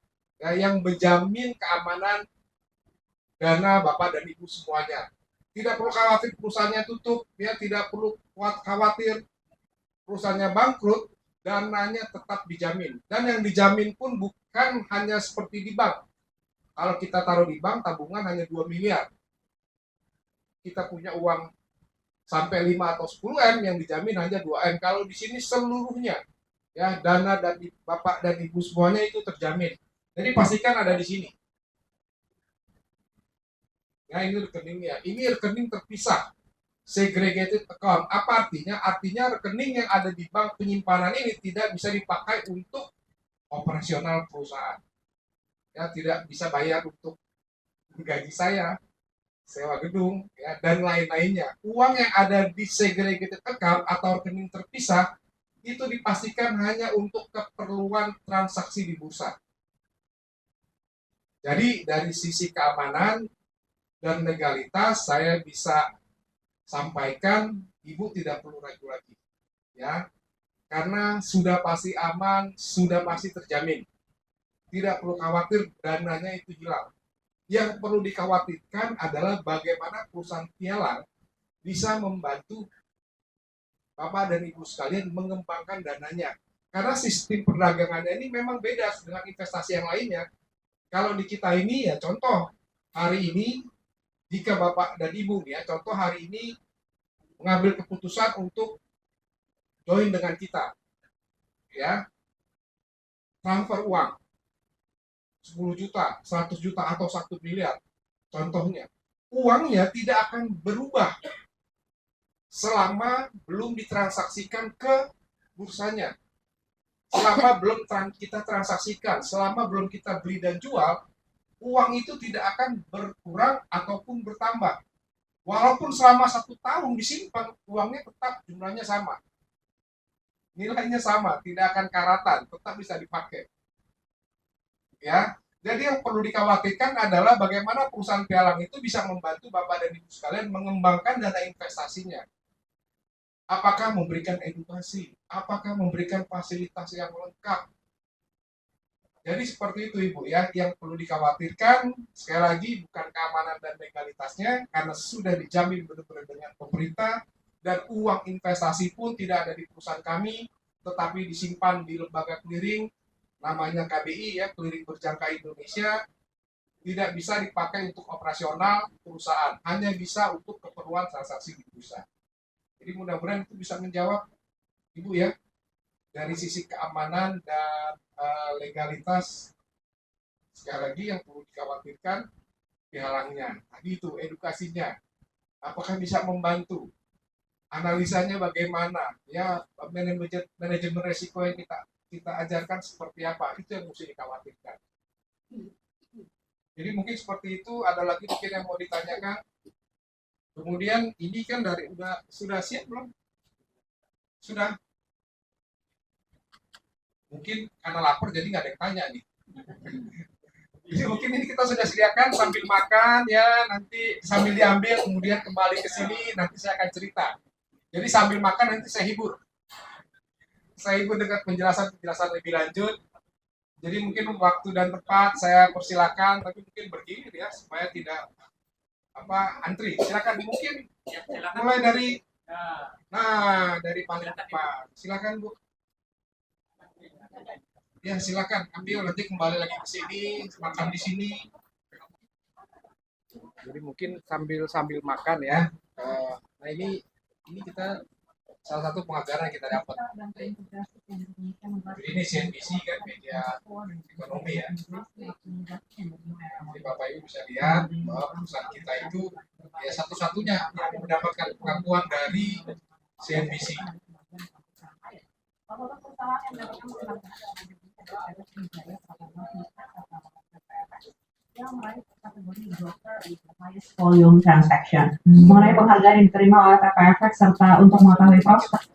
Ya, yang menjamin keamanan dana Bapak dan Ibu semuanya. Tidak perlu khawatir perusahaannya tutup, ya tidak perlu khawatir perusahaannya bangkrut, dananya tetap dijamin. Dan yang dijamin pun bukan hanya seperti di bank. Kalau kita taruh di bank, tabungan hanya 2 miliar. Kita punya uang sampai 5 atau 10 M, yang dijamin hanya 2 M. Kalau di sini seluruhnya, ya dana dari Bapak dan Ibu semuanya itu terjamin. Jadi pastikan ada di sini. Ya, ini rekeningnya. Ini rekening terpisah. Segregated account. Apa artinya? Artinya rekening yang ada di bank penyimpanan ini tidak bisa dipakai untuk operasional perusahaan. Ya, tidak bisa bayar untuk gaji saya, sewa gedung, ya, dan lain-lainnya. Uang yang ada di segregated account atau rekening terpisah itu dipastikan hanya untuk keperluan transaksi di bursa. Jadi dari sisi keamanan dan legalitas saya bisa sampaikan Ibu tidak perlu ragu lagi, ya, karena sudah pasti aman, sudah pasti terjamin. Tidak perlu khawatir dananya itu hilang. Yang perlu dikhawatirkan adalah bagaimana perusahaan pialang bisa membantu Bapak dan Ibu sekalian mengembangkan dananya. Karena sistem perdagangannya ini memang beda dengan investasi yang lainnya. Kalau di kita ini ya contoh, hari ini jika Bapak dan Ibu ya contoh hari ini mengambil keputusan untuk join dengan kita, ya transfer uang 10 juta, 100 juta atau 1 miliar, contohnya, uangnya tidak akan berubah selama belum ditransaksikan ke bursanya. Selama belum kita transaksikan, selama belum kita beli dan jual, uang itu tidak akan berkurang ataupun bertambah. Walaupun selama 1 tahun disimpan, uangnya tetap jumlahnya sama. Nilainya sama, tidak akan karatan, tetap bisa dipakai. Ya, jadi yang perlu dikhawatirkan adalah bagaimana perusahaan pialang itu bisa membantu Bapak dan Ibu sekalian mengembangkan dana investasinya. Apakah memberikan edukasi? Apakah memberikan fasilitas yang lengkap? Jadi seperti itu Ibu ya, yang perlu dikhawatirkan sekali lagi bukan keamanan dan legalitasnya karena sudah dijamin benar-benar dengan pemerintah dan uang investasi pun tidak ada di perusahaan kami tetapi disimpan di lembaga clearing namanya KBI ya, Clearing Berjangka Indonesia, tidak bisa dipakai untuk operasional perusahaan, hanya bisa untuk keperluan transaksi di bursa. Jadi mudah-mudahan itu bisa menjawab Ibu ya, dari sisi keamanan dan legalitas. Sekali lagi yang perlu dikhawatirkan pialangnya. Tadi itu edukasinya, apakah bisa membantu, analisanya bagaimana, ya manajemen resiko yang kita ajarkan seperti apa, itu yang mesti dikhawatirkan. Jadi mungkin seperti itu. Ada lagi mungkin yang mau ditanyakan. Kemudian ini kan dari sudah siap belum? Sudah. Mungkin karena lapar jadi nggak ada yang tanya nih. Jadi mungkin ini kita sudah sediakan sambil makan ya, nanti sambil diambil kemudian kembali ke sini nanti saya akan cerita. Jadi sambil makan nanti saya hibur. Saya hibur dengan penjelasan lebih lanjut. Jadi mungkin waktu dan tempat saya persilakan, tapi mungkin bergilir ya supaya tidak antri. Silakan mungkin mulai dari dari paling depan. Silakan Bu. Ya silakan ambil nanti kembali lagi ke sini, makan di sini. Jadi mungkin sambil makan ya. Nah ini kita salah satu penghargaan yang kita dapat. Jadi ini CNBC kan media ekonomi ya. Jadi Bapak Ibu bisa lihat bahwa perusahaan kita itu ya satu-satunya yang mendapatkan pengakuan dari CNBC. Volume transaction. Mengenai penghargaan yang diterima oleh TPFX serta untuk mengetahui prospek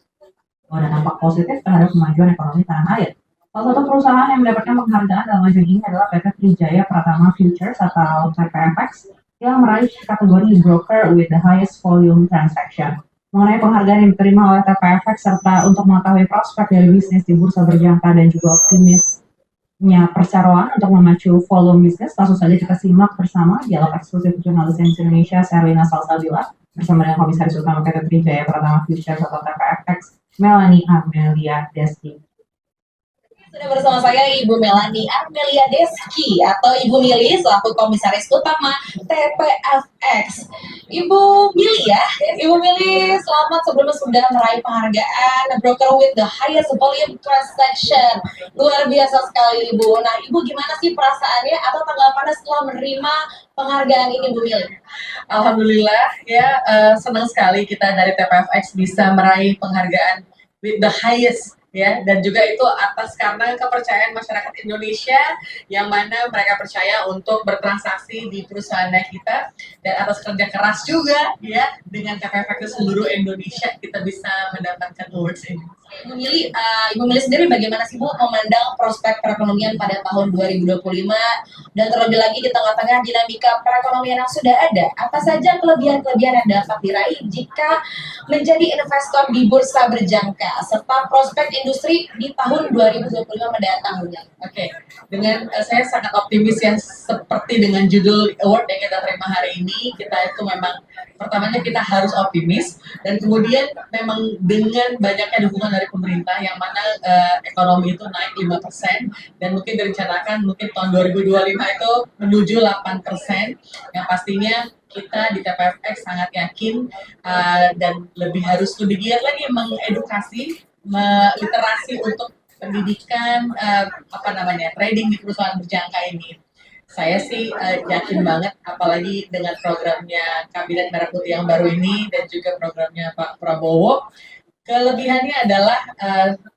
ada dampak positif terhadap kemajuan ekonomi tanah air. Salah satu perusahaan yang mendapatkan penghargaan dalam ajang ini adalah PT Trijaya Pratama Futures atau TPFX yang meraih kategori broker with the highest volume transaction. Mengenai penghargaan yang diterima oleh TPFX serta untuk mengetahui prospek dari bisnis di bursa berjangka dan juga optimisnya perseroan untuk memacu volume bisnis, langsung saja kita simak bersama dialog eksklusif jurnalis Indonesia Serlina Salsabila bersama dengan Komisaris Utama PT Trijaya Pratama Futures atau TPFX Melanie Armelia Deski. Sudah bersama saya Ibu Melanie Armelia Deski atau Ibu Mili selaku Komisaris Utama TPFX. Ibu Mili ya, Ibu Mili selamat sebelumnya sudah meraih penghargaan Broker with the highest volume transaction. Luar biasa sekali Ibu. Nah Ibu gimana sih perasaannya atau tanggapannya setelah menerima penghargaan ini Bu Mili? Alhamdulillah ya, senang sekali kita dari TPFX bisa meraih penghargaan with the highest ya, dan juga itu atas karena kepercayaan masyarakat Indonesia yang mana mereka percaya untuk bertransaksi di perusahaannya kita, dan atas kerja keras juga ya dengan TPFX seluruh Indonesia kita bisa mendapatkan awards ini. Ibu Mili sendiri bagaimana sih Bu memandang prospek perekonomian pada tahun 2025 dan terlebih lagi di tengah-tengah dinamika perekonomian yang sudah ada, apa saja kelebihan-kelebihan yang dapat diraih jika menjadi investor di bursa berjangka serta prospek industri di tahun 2025 mendatang? Oke, dengan saya sangat optimis ya, seperti dengan judul award yang kita terima hari ini, kita itu memang pertamanya kita harus optimis, dan kemudian memang dengan banyaknya dukungan dari pemerintah yang mana ekonomi itu naik 5% dan mungkin direncanakan mungkin tahun 2025 itu menuju 8%, yang pastinya kita di TPFX sangat yakin dan harus lebih giat lagi mengedukasi, literasi untuk pendidikan trading di perusahaan berjangka ini. Saya sih yakin banget, apalagi dengan programnya Kabinet Merah Putih yang baru ini dan juga programnya Pak Prabowo, kelebihannya adalah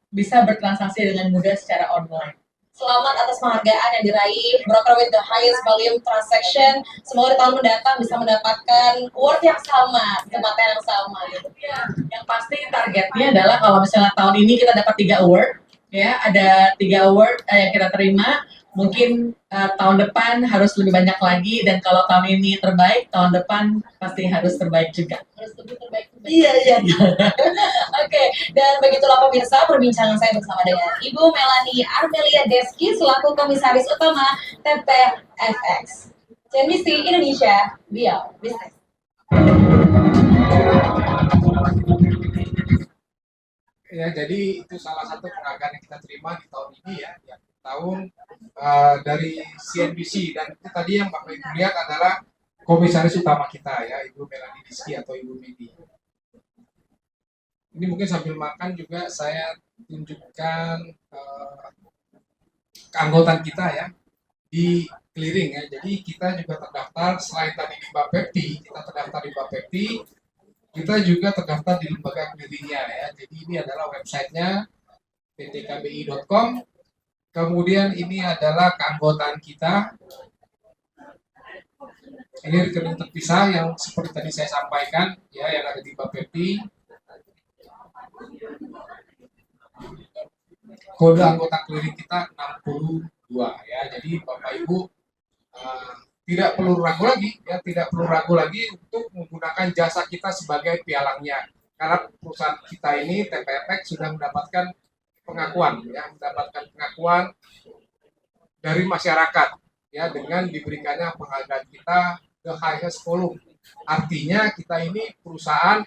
bisa bertransaksi dengan mudah secara online. Selamat atas penghargaan yang diraih Broker with the highest volume transaction. Semoga di tahun mendatang bisa mendapatkan award yang sama, kesempatan yang sama gitu. Ya, yang pasti targetnya adalah kalau misalnya tahun ini kita dapat 3 award, ya ada 3 award yang kita terima. Mungkin tahun depan harus lebih banyak lagi, dan kalau tahun ini terbaik, tahun depan pasti harus terbaik juga. Harus lebih terbaik. Iya. Oke, dan begitulah pemirsa perbincangan saya bersama dengan Ibu Melanie Armelia Deski selaku Komisaris Utama TPFX. CNBC Indonesia, Beyond Business. Ya, jadi itu salah satu penghargaan yang kita terima di tahun ini ya, tahun dari CNBC, dan itu tadi yang Bapak Ibu lihat adalah Komisaris Utama kita ya, Ibu Melanie Deski atau Ibu Medi. Ini mungkin sambil makan juga saya tunjukkan keanggotaan kita ya di clearing ya. Jadi kita juga terdaftar selain tadi di Bapepti, kita terdaftar di Bapepti, kita juga terdaftar di lembaga clearingnya ya. Jadi ini adalah websitenya ptkbi.com. Kemudian ini adalah keanggotaan kita. Ini rekening terpisah yang seperti tadi saya sampaikan ya, yang ada di Bapepti. Kode anggota clearing kita 62 ya. Jadi Bapak Ibu tidak perlu ragu lagi untuk menggunakan jasa kita sebagai pialangnya, karena perusahaan kita ini TPFX sudah mendapatkan pengakuan dari masyarakat ya, dengan diberikannya penghargaan kita the highest volume. Artinya kita ini perusahaan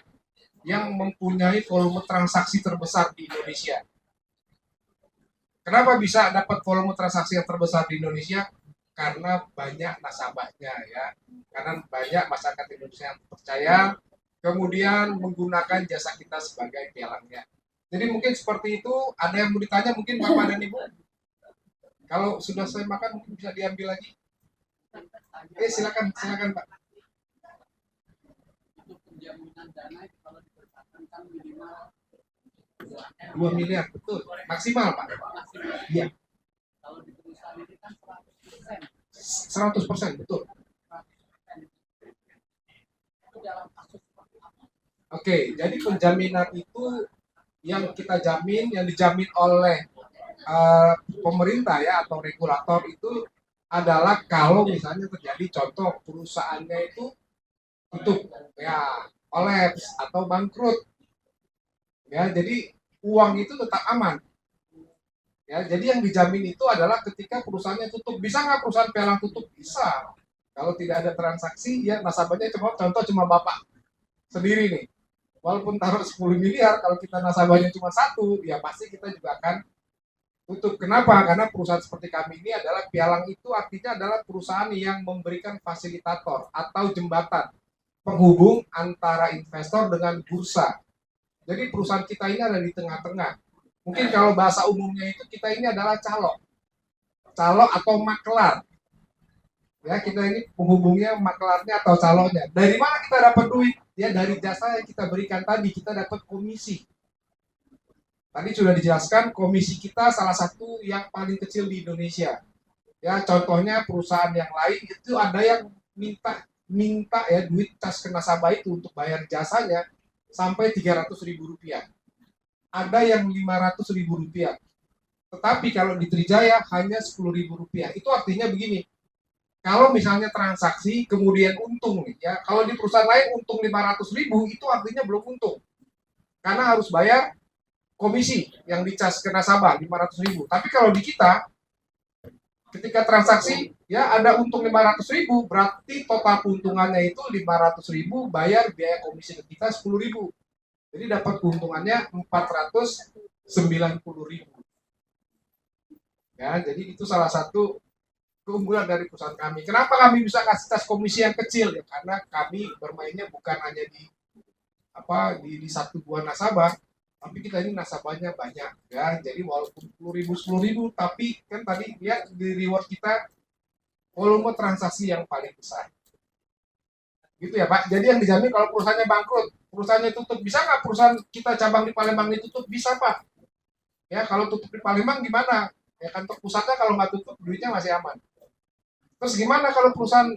yang mempunyai volume transaksi terbesar di Indonesia. Kenapa bisa dapat volume transaksi yang terbesar di Indonesia? karena banyak nasabahnya ya, karena banyak masyarakat Indonesia yang percaya, kemudian menggunakan jasa kita sebagai pialangnya. Jadi mungkin seperti itu. Ada yang mau ditanya mungkin Bapak dan Ibu? Kalau sudah saya makan mungkin bisa diambil lagi. Silakan Pak. Jaminan dana kalau diperkirakan kan minimal 2 miliar, betul. Maksimal, Pak. Iya. Kalau di perusahaan ini kan 100%. 100%, betul. Itu dalam kasus seperti apa? Oke, jadi penjaminan itu yang kita jamin, yang dijamin oleh pemerintah ya atau regulator itu adalah kalau misalnya terjadi contoh perusahaannya itu tutup ya, kolaps atau bangkrut. Ya, jadi uang itu tetap aman. Ya, jadi yang dijamin itu adalah ketika perusahaannya tutup. Bisa nggak perusahaan pialang tutup? Bisa. Kalau tidak ada transaksi, ya nasabahnya cuma Bapak sendiri nih. Walaupun taruh 10 miliar, kalau kita nasabahnya cuma 1, ya pasti kita juga akan tutup. Kenapa? Karena perusahaan seperti kami ini adalah pialang itu artinya adalah perusahaan yang memberikan fasilitator atau jembatan penghubung antara investor dengan bursa. Jadi perusahaan kita ini ada di tengah-tengah. Mungkin kalau bahasa umumnya itu kita ini adalah calo atau maklar. Ya, kita ini penghubungnya, maklarnya atau calonnya. Dari mana kita dapat duit? Ya dari jasa yang kita berikan tadi, kita dapat komisi. Tadi sudah dijelaskan komisi kita salah satu yang paling kecil di Indonesia. Ya, contohnya perusahaan yang lain itu ada yang minta ya duit cas ke nasabah itu untuk bayar jasanya sampai Rp300.000. Ada yang Rp500.000. Tetapi kalau di Trijaya hanya Rp10.000. Itu artinya begini. Kalau misalnya transaksi kemudian untung ya, kalau di perusahaan lain untung 500.000 itu artinya belum untung. Karena harus bayar komisi yang dicas ke nasabah 500.000. Tapi kalau di kita ketika transaksi ya ada untung 500.000, berarti total keuntungannya itu 500.000 bayar biaya komisi ke kita 10.000. Jadi dapat keuntungannya 490.000. Ya, jadi itu salah satu keunggulan dari perusahaan kami. Kenapa kami bisa kasih tas komisi yang kecil? Ya, karena kami bermainnya bukan hanya di satu buah nasabah, tapi kita ini nasabahnya banyak. Ya, jadi walaupun 10.000, tapi kan tadi lihat di reward kita volume transaksi yang paling besar. Gitu ya Pak. Jadi yang dijamin kalau perusahaannya bangkrut, perusahaannya tutup, bisa nggak perusahaan kita cabang di Palembang ditutup? Bisa Pak. Ya, kalau tutup di Palembang gimana? Ya, kantor pusatnya kalau nggak tutup duitnya masih aman. Terus gimana kalau perusahaan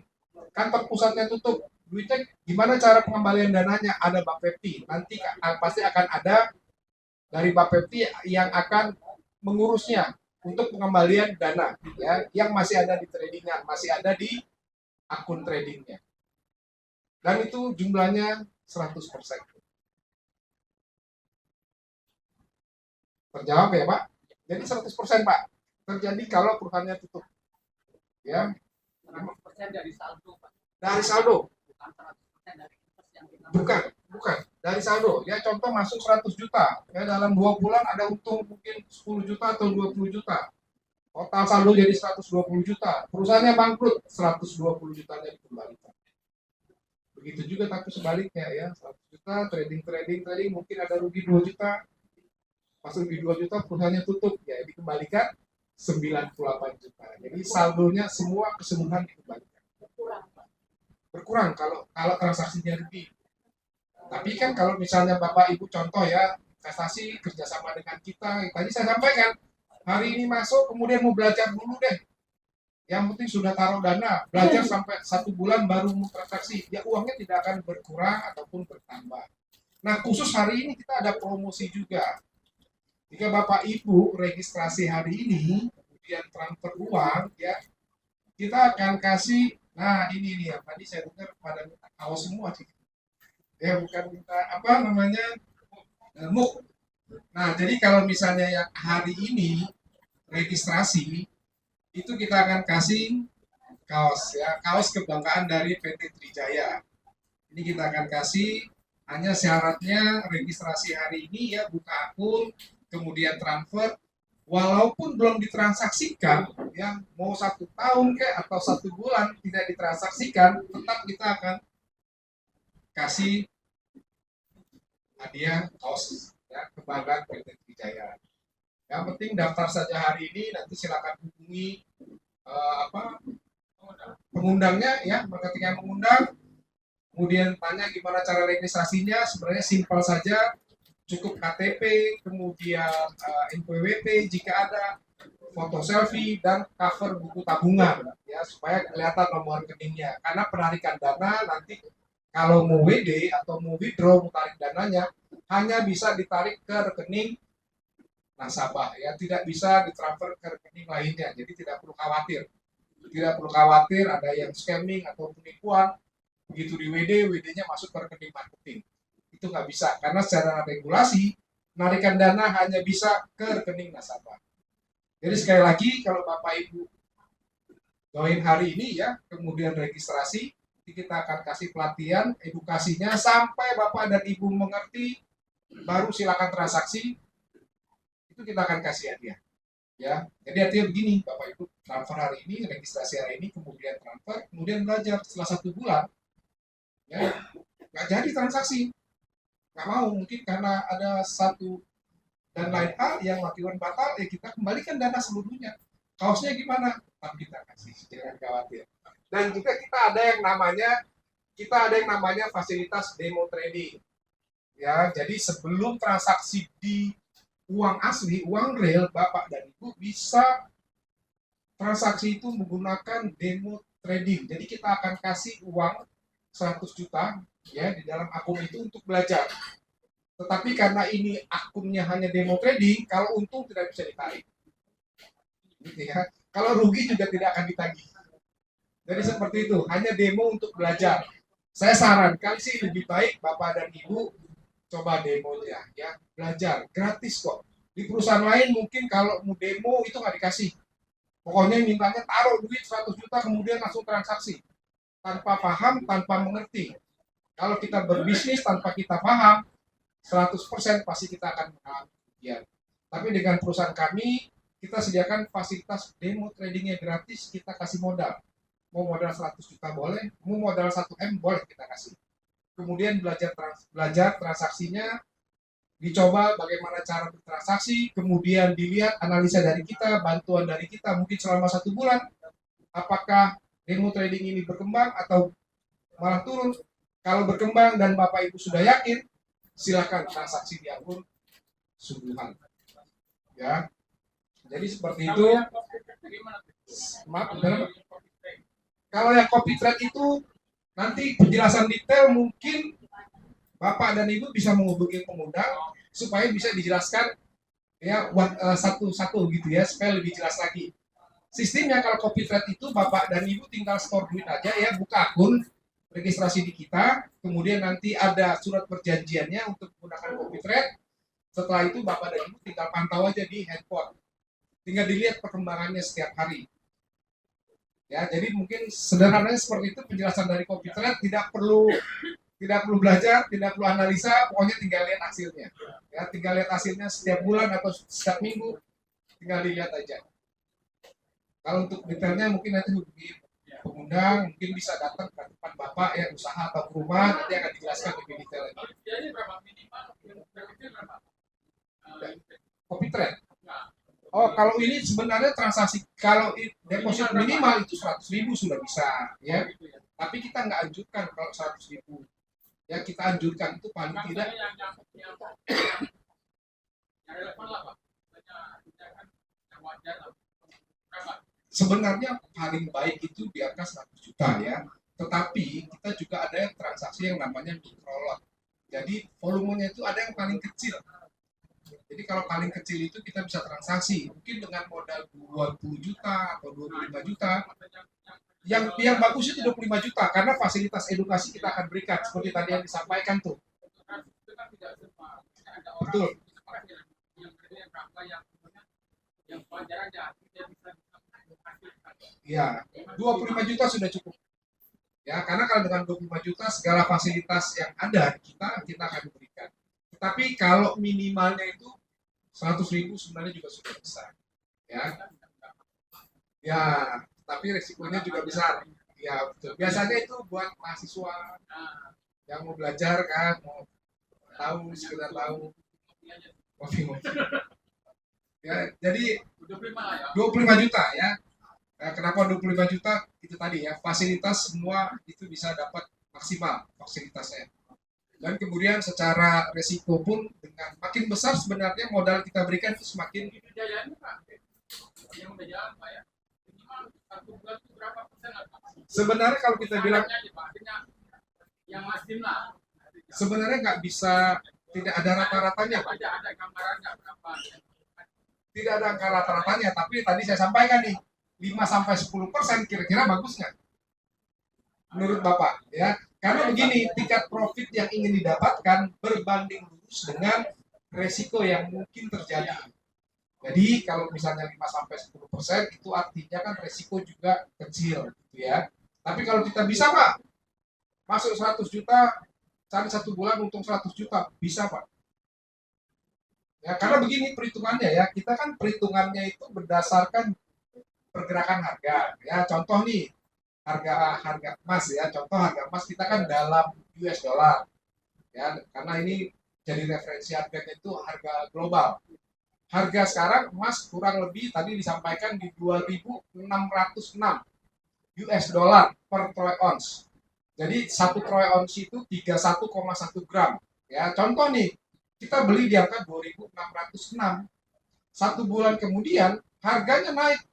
kantor pusatnya tutup, duitnya gimana cara pengembalian dananya? Ada Bapepti, nanti pasti akan ada dari Bapepti yang akan mengurusnya untuk pengembalian dana ya, yang masih ada di tradingan, masih ada di akun tradingnya. Dan itu jumlahnya 100%. Terjawab ya Pak? Jadi 100% Pak terjadi kalau perusahaannya tutup. Ya. 100% dari saldo, Pak. Dari saldo. Bukan 100% dari invest yang kita bukan dari saldo. Ya contoh masuk 100 juta. Ya dalam 2 bulan ada untung mungkin 10 juta atau 20 juta. Total saldo jadi 120 juta. Perusahaannya bangkrut, 120 jutanya dikembalikan. Begitu juga tapi sebaliknya ya, 100 juta trading mungkin ada rugi 2 juta. Pas rugi 2 juta perusahaannya tutup, ya dikembalikan 98 juta. Jadi saldonya semua keseluruhan dikembalikan. Berkurang kalau transaksinya rugi. Tapi kan kalau misalnya Bapak Ibu contoh ya, investasi kerjasama dengan kita, tadi saya sampaikan, hari ini masuk kemudian mau belajar dulu deh. Yang penting sudah taruh dana, belajar sampai 1 bulan baru mau transaksi, ya uangnya tidak akan berkurang ataupun bertambah. Nah khusus hari ini kita ada promosi juga. Jika Bapak Ibu registrasi hari ini, kemudian transfer uang, ya kita akan kasih, nah ini nih ya, tadi saya dengar pada minta kaos semua sih. Ya bukan minta muk. Nah jadi kalau misalnya yang hari ini registrasi, itu kita akan kasih kaos ya, kaos kebanggaan dari PT Trijaya. Ini kita akan kasih, hanya syaratnya registrasi hari ini ya, buka akun, kemudian transfer walaupun belum ditransaksikan, ya mau 1 tahun atau 1 bulan tidak ditransaksikan, tetap kita akan kasih hadiah kaos ya, kebanggaan PT Trijaya. Yang penting daftar saja hari ini, nanti silakan hubungi pengundangnya ya, marketing yang mengundang, kemudian tanya gimana cara registrasinya. Sebenarnya simpel saja, cukup KTP, kemudian NPWP jika ada, foto selfie, dan cover buku tabungan ya, supaya kelihatan nomor rekeningnya. Karena penarikan dana nanti kalau mau WD atau mau withdraw, mau tarik dananya, hanya bisa ditarik ke rekening nasabah ya, tidak bisa ditransfer ke rekening lainnya. Jadi tidak perlu khawatir. Tidak perlu khawatir ada yang scamming atau penipuan, begitu di WD, WD-nya masuk ke rekening marketing. Itu nggak bisa, karena secara regulasi, penarikan dana hanya bisa ke rekening nasabah. Jadi sekali lagi, kalau Bapak Ibu join hari ini ya, kemudian registrasi, kita akan kasih pelatihan, edukasinya, sampai Bapak dan Ibu mengerti, baru silakan transaksi, itu kita akan kasih hadiah. Ya, jadi artinya begini, Bapak Ibu transfer hari ini, registrasi hari ini, kemudian transfer, kemudian belajar setelah 1 bulan, ya nggak jadi transaksi, nggak mau, mungkin karena ada satu dan lain hal yang mengakibatkan batal, ya kita kembalikan dana seluruhnya. Kaosnya gimana? Tetap kita kasih, jangan khawatir. Dan juga kita ada yang namanya fasilitas demo trading. Ya, jadi sebelum transaksi di uang asli, uang real, Bapak dan Ibu bisa transaksi itu menggunakan demo trading. Jadi kita akan kasih uang 100 juta ya di dalam akun itu untuk belajar. Tetapi karena ini akunnya hanya demo trading, kalau untung tidak bisa ditarik. Gitu ya. Kalau rugi juga tidak akan ditagih. Jadi seperti itu, hanya demo untuk belajar. Saya sarankan sih lebih baik Bapak dan Ibu coba demonya ya, belajar gratis kok. Di perusahaan lain mungkin kalau mau demo itu nggak dikasih. Pokoknya mintanya taruh duit 100 juta kemudian langsung transaksi. Tanpa paham, tanpa mengerti. Kalau kita berbisnis tanpa kita paham, 100% pasti kita akan mengalami kerugian. Tapi dengan perusahaan kami, kita sediakan fasilitas demo tradingnya gratis, kita kasih modal. Mau modal 100 juta boleh, mau modal 1M boleh kita kasih. Kemudian belajar transaksinya, dicoba bagaimana cara bertransaksi, kemudian dilihat analisa dari kita, bantuan dari kita, mungkin selama 1 bulan, apakah demo trading ini berkembang atau malah turun. Kalau berkembang dan Bapak Ibu sudah yakin, silakan transaksi di akun sungguhan. Ya, jadi seperti itu. Maaf, benar. Kalau yang copy trade itu nanti penjelasan detail mungkin Bapak dan Ibu bisa menghubungi pengundang supaya bisa dijelaskan ya satu-satu gitu ya, supaya lebih jelas lagi. Sistemnya kalau copy trade itu Bapak dan Ibu tinggal store duit aja ya, buka akun, registrasi di kita, kemudian nanti ada surat perjanjiannya untuk menggunakan copy trade. Setelah itu Bapak dan Ibu tinggal pantau aja di handphone. Tinggal dilihat perkembangannya setiap hari. Ya, jadi mungkin sederhananya seperti itu penjelasan dari copy trade, tidak perlu belajar, tidak perlu analisa, pokoknya tinggal lihat hasilnya. Ya, tinggal lihat hasilnya setiap bulan atau setiap minggu, tinggal dilihat aja. Kalau untuk detailnya mungkin nanti hubungi pengundang, mungkin bisa datang ke tempat Bapak ya, usaha atau rumah, nanti akan dijelaskan lebih detail lagi. Copy trade. Oh, kalau ini sebenarnya transaksi, kalau deposit minimal itu 100.000 sudah bisa, ya. Tapi kita nggak anjurkan kalau 100.000. Ya, kita anjurkan itu paling tidak. Sebenarnya paling baik itu di angka 100 juta ya. Tetapi kita juga ada yang transaksi yang namanya micro lot. Jadi volumenya itu ada yang paling kecil. Jadi kalau paling kecil itu kita bisa transaksi mungkin dengan modal 20 juta atau 25 juta. Yang bagus itu 25 juta karena fasilitas edukasi kita akan berikan seperti tadi yang disampaikan tuh. Betul. Ya, 25 juta sudah cukup. Ya, karena kalau dengan 25 juta segala fasilitas yang ada kita akan berikan. Tapi kalau minimalnya itu 100.000 sebenarnya juga sudah besar. Ya, tapi resikonya juga besar. Ya, betul. Biasanya itu buat mahasiswa yang mau belajar kan, mau tahu, sekedar tahu. Ya, jadi 25 juta ya. Nah, kenapa 25 juta? Itu tadi ya, fasilitas semua itu bisa dapat maksimal fasilitasnya. Dan kemudian secara resiko pun dengan makin besar sebenarnya modal kita berikan itu semakin. Sebenarnya kalau kita bilang sebenarnya nggak bisa, tidak ada rata-ratanya. Tidak ada angka rata-ratanya, tapi tadi saya sampaikan nih 5-10% kira-kira bagus nggak? Menurut Bapak ya, karena begini, tingkat profit yang ingin didapatkan berbanding lurus dengan resiko yang mungkin terjadi. Jadi kalau misalnya 5-10% itu artinya kan resiko juga kecil gitu ya. Tapi kalau kita bisa Pak, masuk 100 juta, cari 1 bulan untung 100 juta, bisa Pak. Ya, karena begini perhitungannya ya, kita kan perhitungannya itu berdasarkan pergerakan harga. Ya, contoh nih, harga emas ya, contoh harga emas kita kan dalam US dollar. Ya, karena ini jadi referensi harganya itu harga global. Harga sekarang emas kurang lebih tadi disampaikan di 2.606 US dollar per troy ounce. Jadi 1 troy ounce itu 31,1 gram. Ya, contoh nih, kita beli di angka 2.606. 1 bulan kemudian harganya naik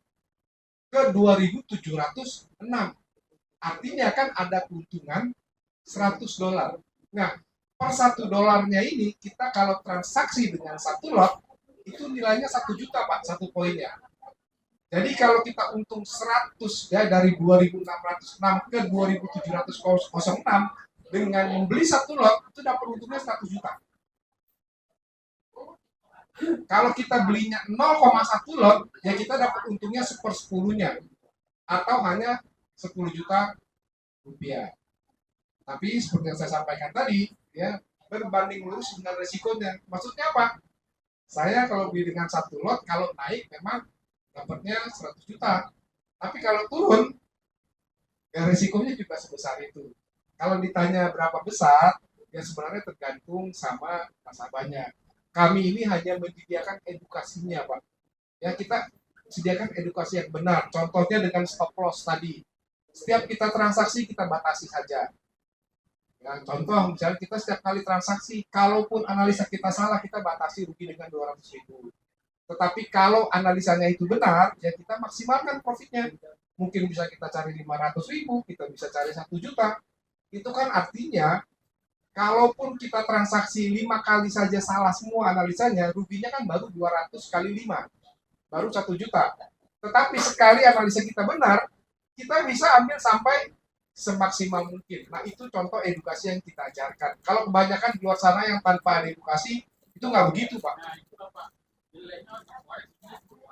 ke 2.706. Artinya kan ada keuntungan 100 dolar. Nah, per 1 dolarnya ini kita kalau transaksi dengan 1 lot itu nilainya 1 juta Pak, 1 poinnya. Jadi kalau kita untung 100 ya dari 2.606 ke 2.706 dengan membeli 1 lot itu dapat untungnya 100 juta. Kalau kita belinya 0,1 lot, ya kita dapat untungnya 1/10-nya atau hanya 10 juta rupiah. Tapi seperti yang saya sampaikan tadi, ya berbanding lurus dengan resikonya. Maksudnya apa? Saya kalau beli dengan 1 lot, kalau naik memang dapatnya 100 juta. Tapi kalau turun, ya resikonya juga sebesar itu. Kalau ditanya berapa besar, ya sebenarnya tergantung sama nasabahnya. Kami ini hanya menyediakan edukasinya, Pak. Ya, kita sediakan edukasi yang benar. Contohnya dengan stop loss tadi. Setiap kita transaksi, kita batasi saja. Ya, contoh, misalnya kita setiap kali transaksi, kalaupun analisa kita salah, kita batasi rugi dengan 200.000. Tetapi kalau analisanya itu benar, ya kita maksimalkan profitnya. Mungkin bisa kita cari 500.000, kita bisa cari 1 juta. Itu kan artinya, kalaupun kita transaksi 5 kali saja salah semua analisanya, ruginya kan baru 200 kali 5, baru 1 juta. Tetapi sekali analisa kita benar, kita bisa ambil sampai semaksimal mungkin. Nah, itu contoh edukasi yang kita ajarkan. Kalau kebanyakan di luar sana yang tanpa ada edukasi, itu nggak begitu, Pak.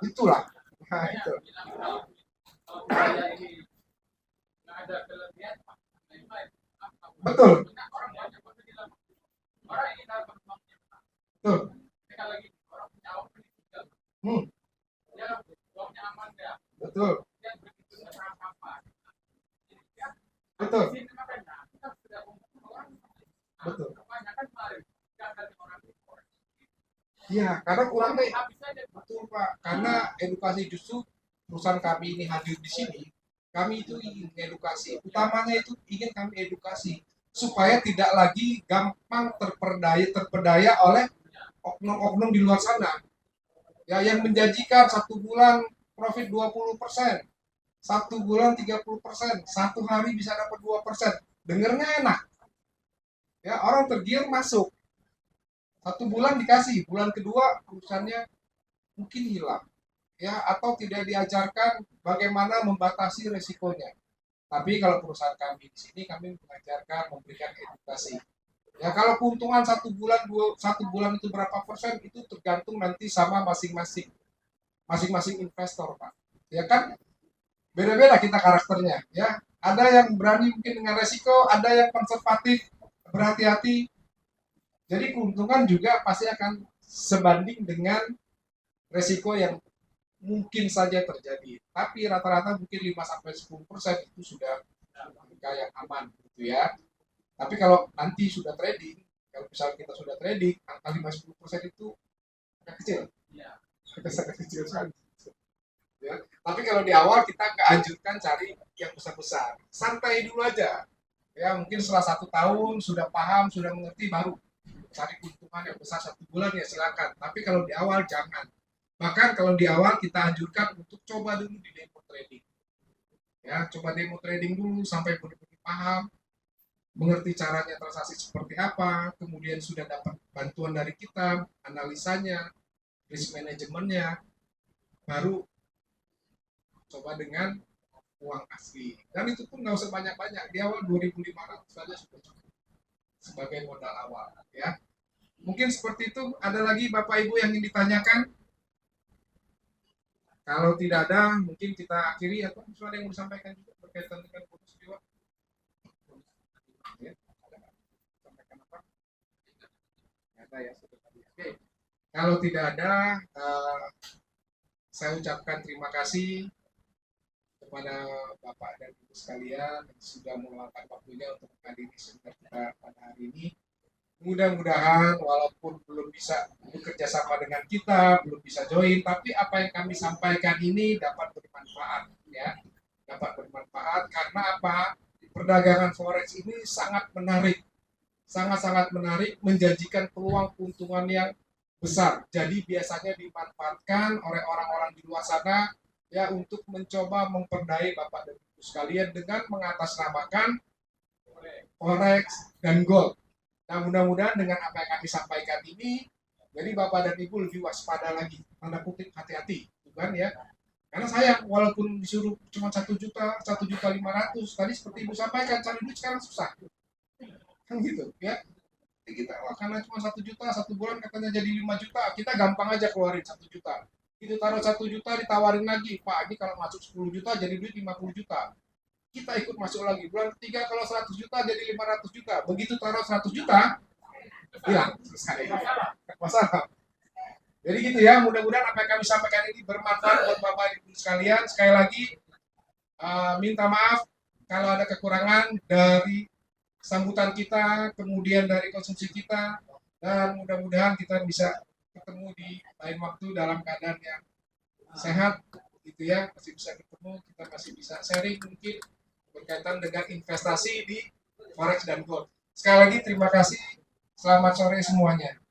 Itulah. Nah, itu. Betul. Betul. Betul. Betul. Betul. Iya, karena kurang deh. Betul Pak. Karena edukasi justru perusahaan kami ini hadir di sini. Kami itu ingin edukasi. Utamanya itu ingin kami edukasi supaya tidak lagi gampang terperdaya oleh oknum-oknum di luar sana. Ya, yang menjanjikan 1 bulan profit 20%, 1 bulan 30%, 1 hari bisa dapat 2%. Dengernya enak. Ya, orang tergiur masuk. 1 bulan dikasih, bulan kedua perusahaannya mungkin hilang. Ya, atau tidak diajarkan bagaimana membatasi resikonya. Tapi kalau perusahaan kami di sini, kami mengajarkan, memberikan edukasi. Ya, kalau keuntungan 1 bulan, 1 bulan itu berapa persen, itu tergantung nanti sama masing-masing investor, Pak. Ya kan, beda-beda kita karakternya. Ya, ada yang berani mungkin dengan resiko, ada yang konservatif, berhati-hati. Jadi keuntungan juga pasti akan sebanding dengan resiko yang mungkin saja terjadi. Tapi rata-rata mungkin 5-10% itu sudah angka yang aman gitu ya. Tapi kalau nanti sudah trading, kalau misalnya kita sudah trading, angka 5-10% itu agak kecil. Agak sangat kecil sekali. Ya. Tapi kalau di awal kita nggak anjurkan cari yang besar-besar. Santai dulu aja. Ya, mungkin setelah 1 tahun sudah paham, sudah mengerti, baru cari keuntungan yang besar 1 bulan ya silakan. Tapi kalau di awal jangan. Bahkan kalau di awal kita anjurkan untuk coba dulu di demo trading. Ya, coba demo trading dulu sampai benar-benar paham, mengerti caranya transaksi seperti apa, kemudian sudah dapat bantuan dari kita, analisanya, risk manajemennya, baru coba dengan uang asli. Dan itu pun nggak usah banyak-banyak. Di awal 2.500 saja sudah cukup sebagai modal awal. Ya, mungkin seperti itu. Ada lagi Bapak Ibu yang ingin ditanyakan? Kalau tidak ada, mungkin kita akhiri atau ada yang mau disampaikan juga berkaitan dengan bonus jiwa. Ya, sampaikan apa? Ada ya sudah tadi. Oke. Kalau tidak ada, saya ucapkan terima kasih kepada Bapak dan Ibu sekalian yang sudah meluangkan waktunya untuk menghadiri seminar kita pada hari ini. Mudah-mudahan walaupun belum bisa bekerja sama dengan kita, belum bisa join, tapi apa yang kami sampaikan ini dapat bermanfaat, ya, dapat bermanfaat karena apa? Perdagangan forex ini sangat menarik, sangat-sangat menarik, menjanjikan peluang keuntungan yang besar. Jadi biasanya dimanfaatkan oleh orang-orang di luar sana ya untuk mencoba memperdaya Bapak dan Ibu sekalian dengan mengatasnamakan forex dan gold. Nah, mudah-mudahan dengan apa yang kami sampaikan ini, jadi Bapak dan Ibu lebih waspada lagi, tanda kutip hati-hati, kan ya? Karena saya walaupun disuruh cuma 1 juta, 1.500.000, tadi seperti Ibu sampaikan, cari duit sekarang susah, kan gitu, ya? Jadi kita, wah, karena cuma 1 juta, 1 bulan katanya jadi 5 juta, kita gampang aja keluarin 1 juta. Itu taruh 1 juta ditawarin lagi, Pak, ini kalau masuk 10 juta jadi duit 50 juta. Kita ikut masuk lagi. Bulan ketiga kalau 100 juta jadi 500 juta. Begitu taruh 100 juta, hilang. Selesai. Masalah. Jadi gitu ya, mudah-mudahan apa yang kami sampaikan ini bermanfaat buat Bapak Ibu sekalian. Sekali lagi, minta maaf kalau ada kekurangan dari sambutan kita, kemudian dari konsumsi kita, dan mudah-mudahan kita bisa ketemu di lain waktu dalam keadaan yang sehat, gitu ya, masih bisa ketemu, kita masih bisa sharing mungkin berkaitan dengan investasi di forex dan gold. Sekali lagi terima kasih, selamat sore semuanya.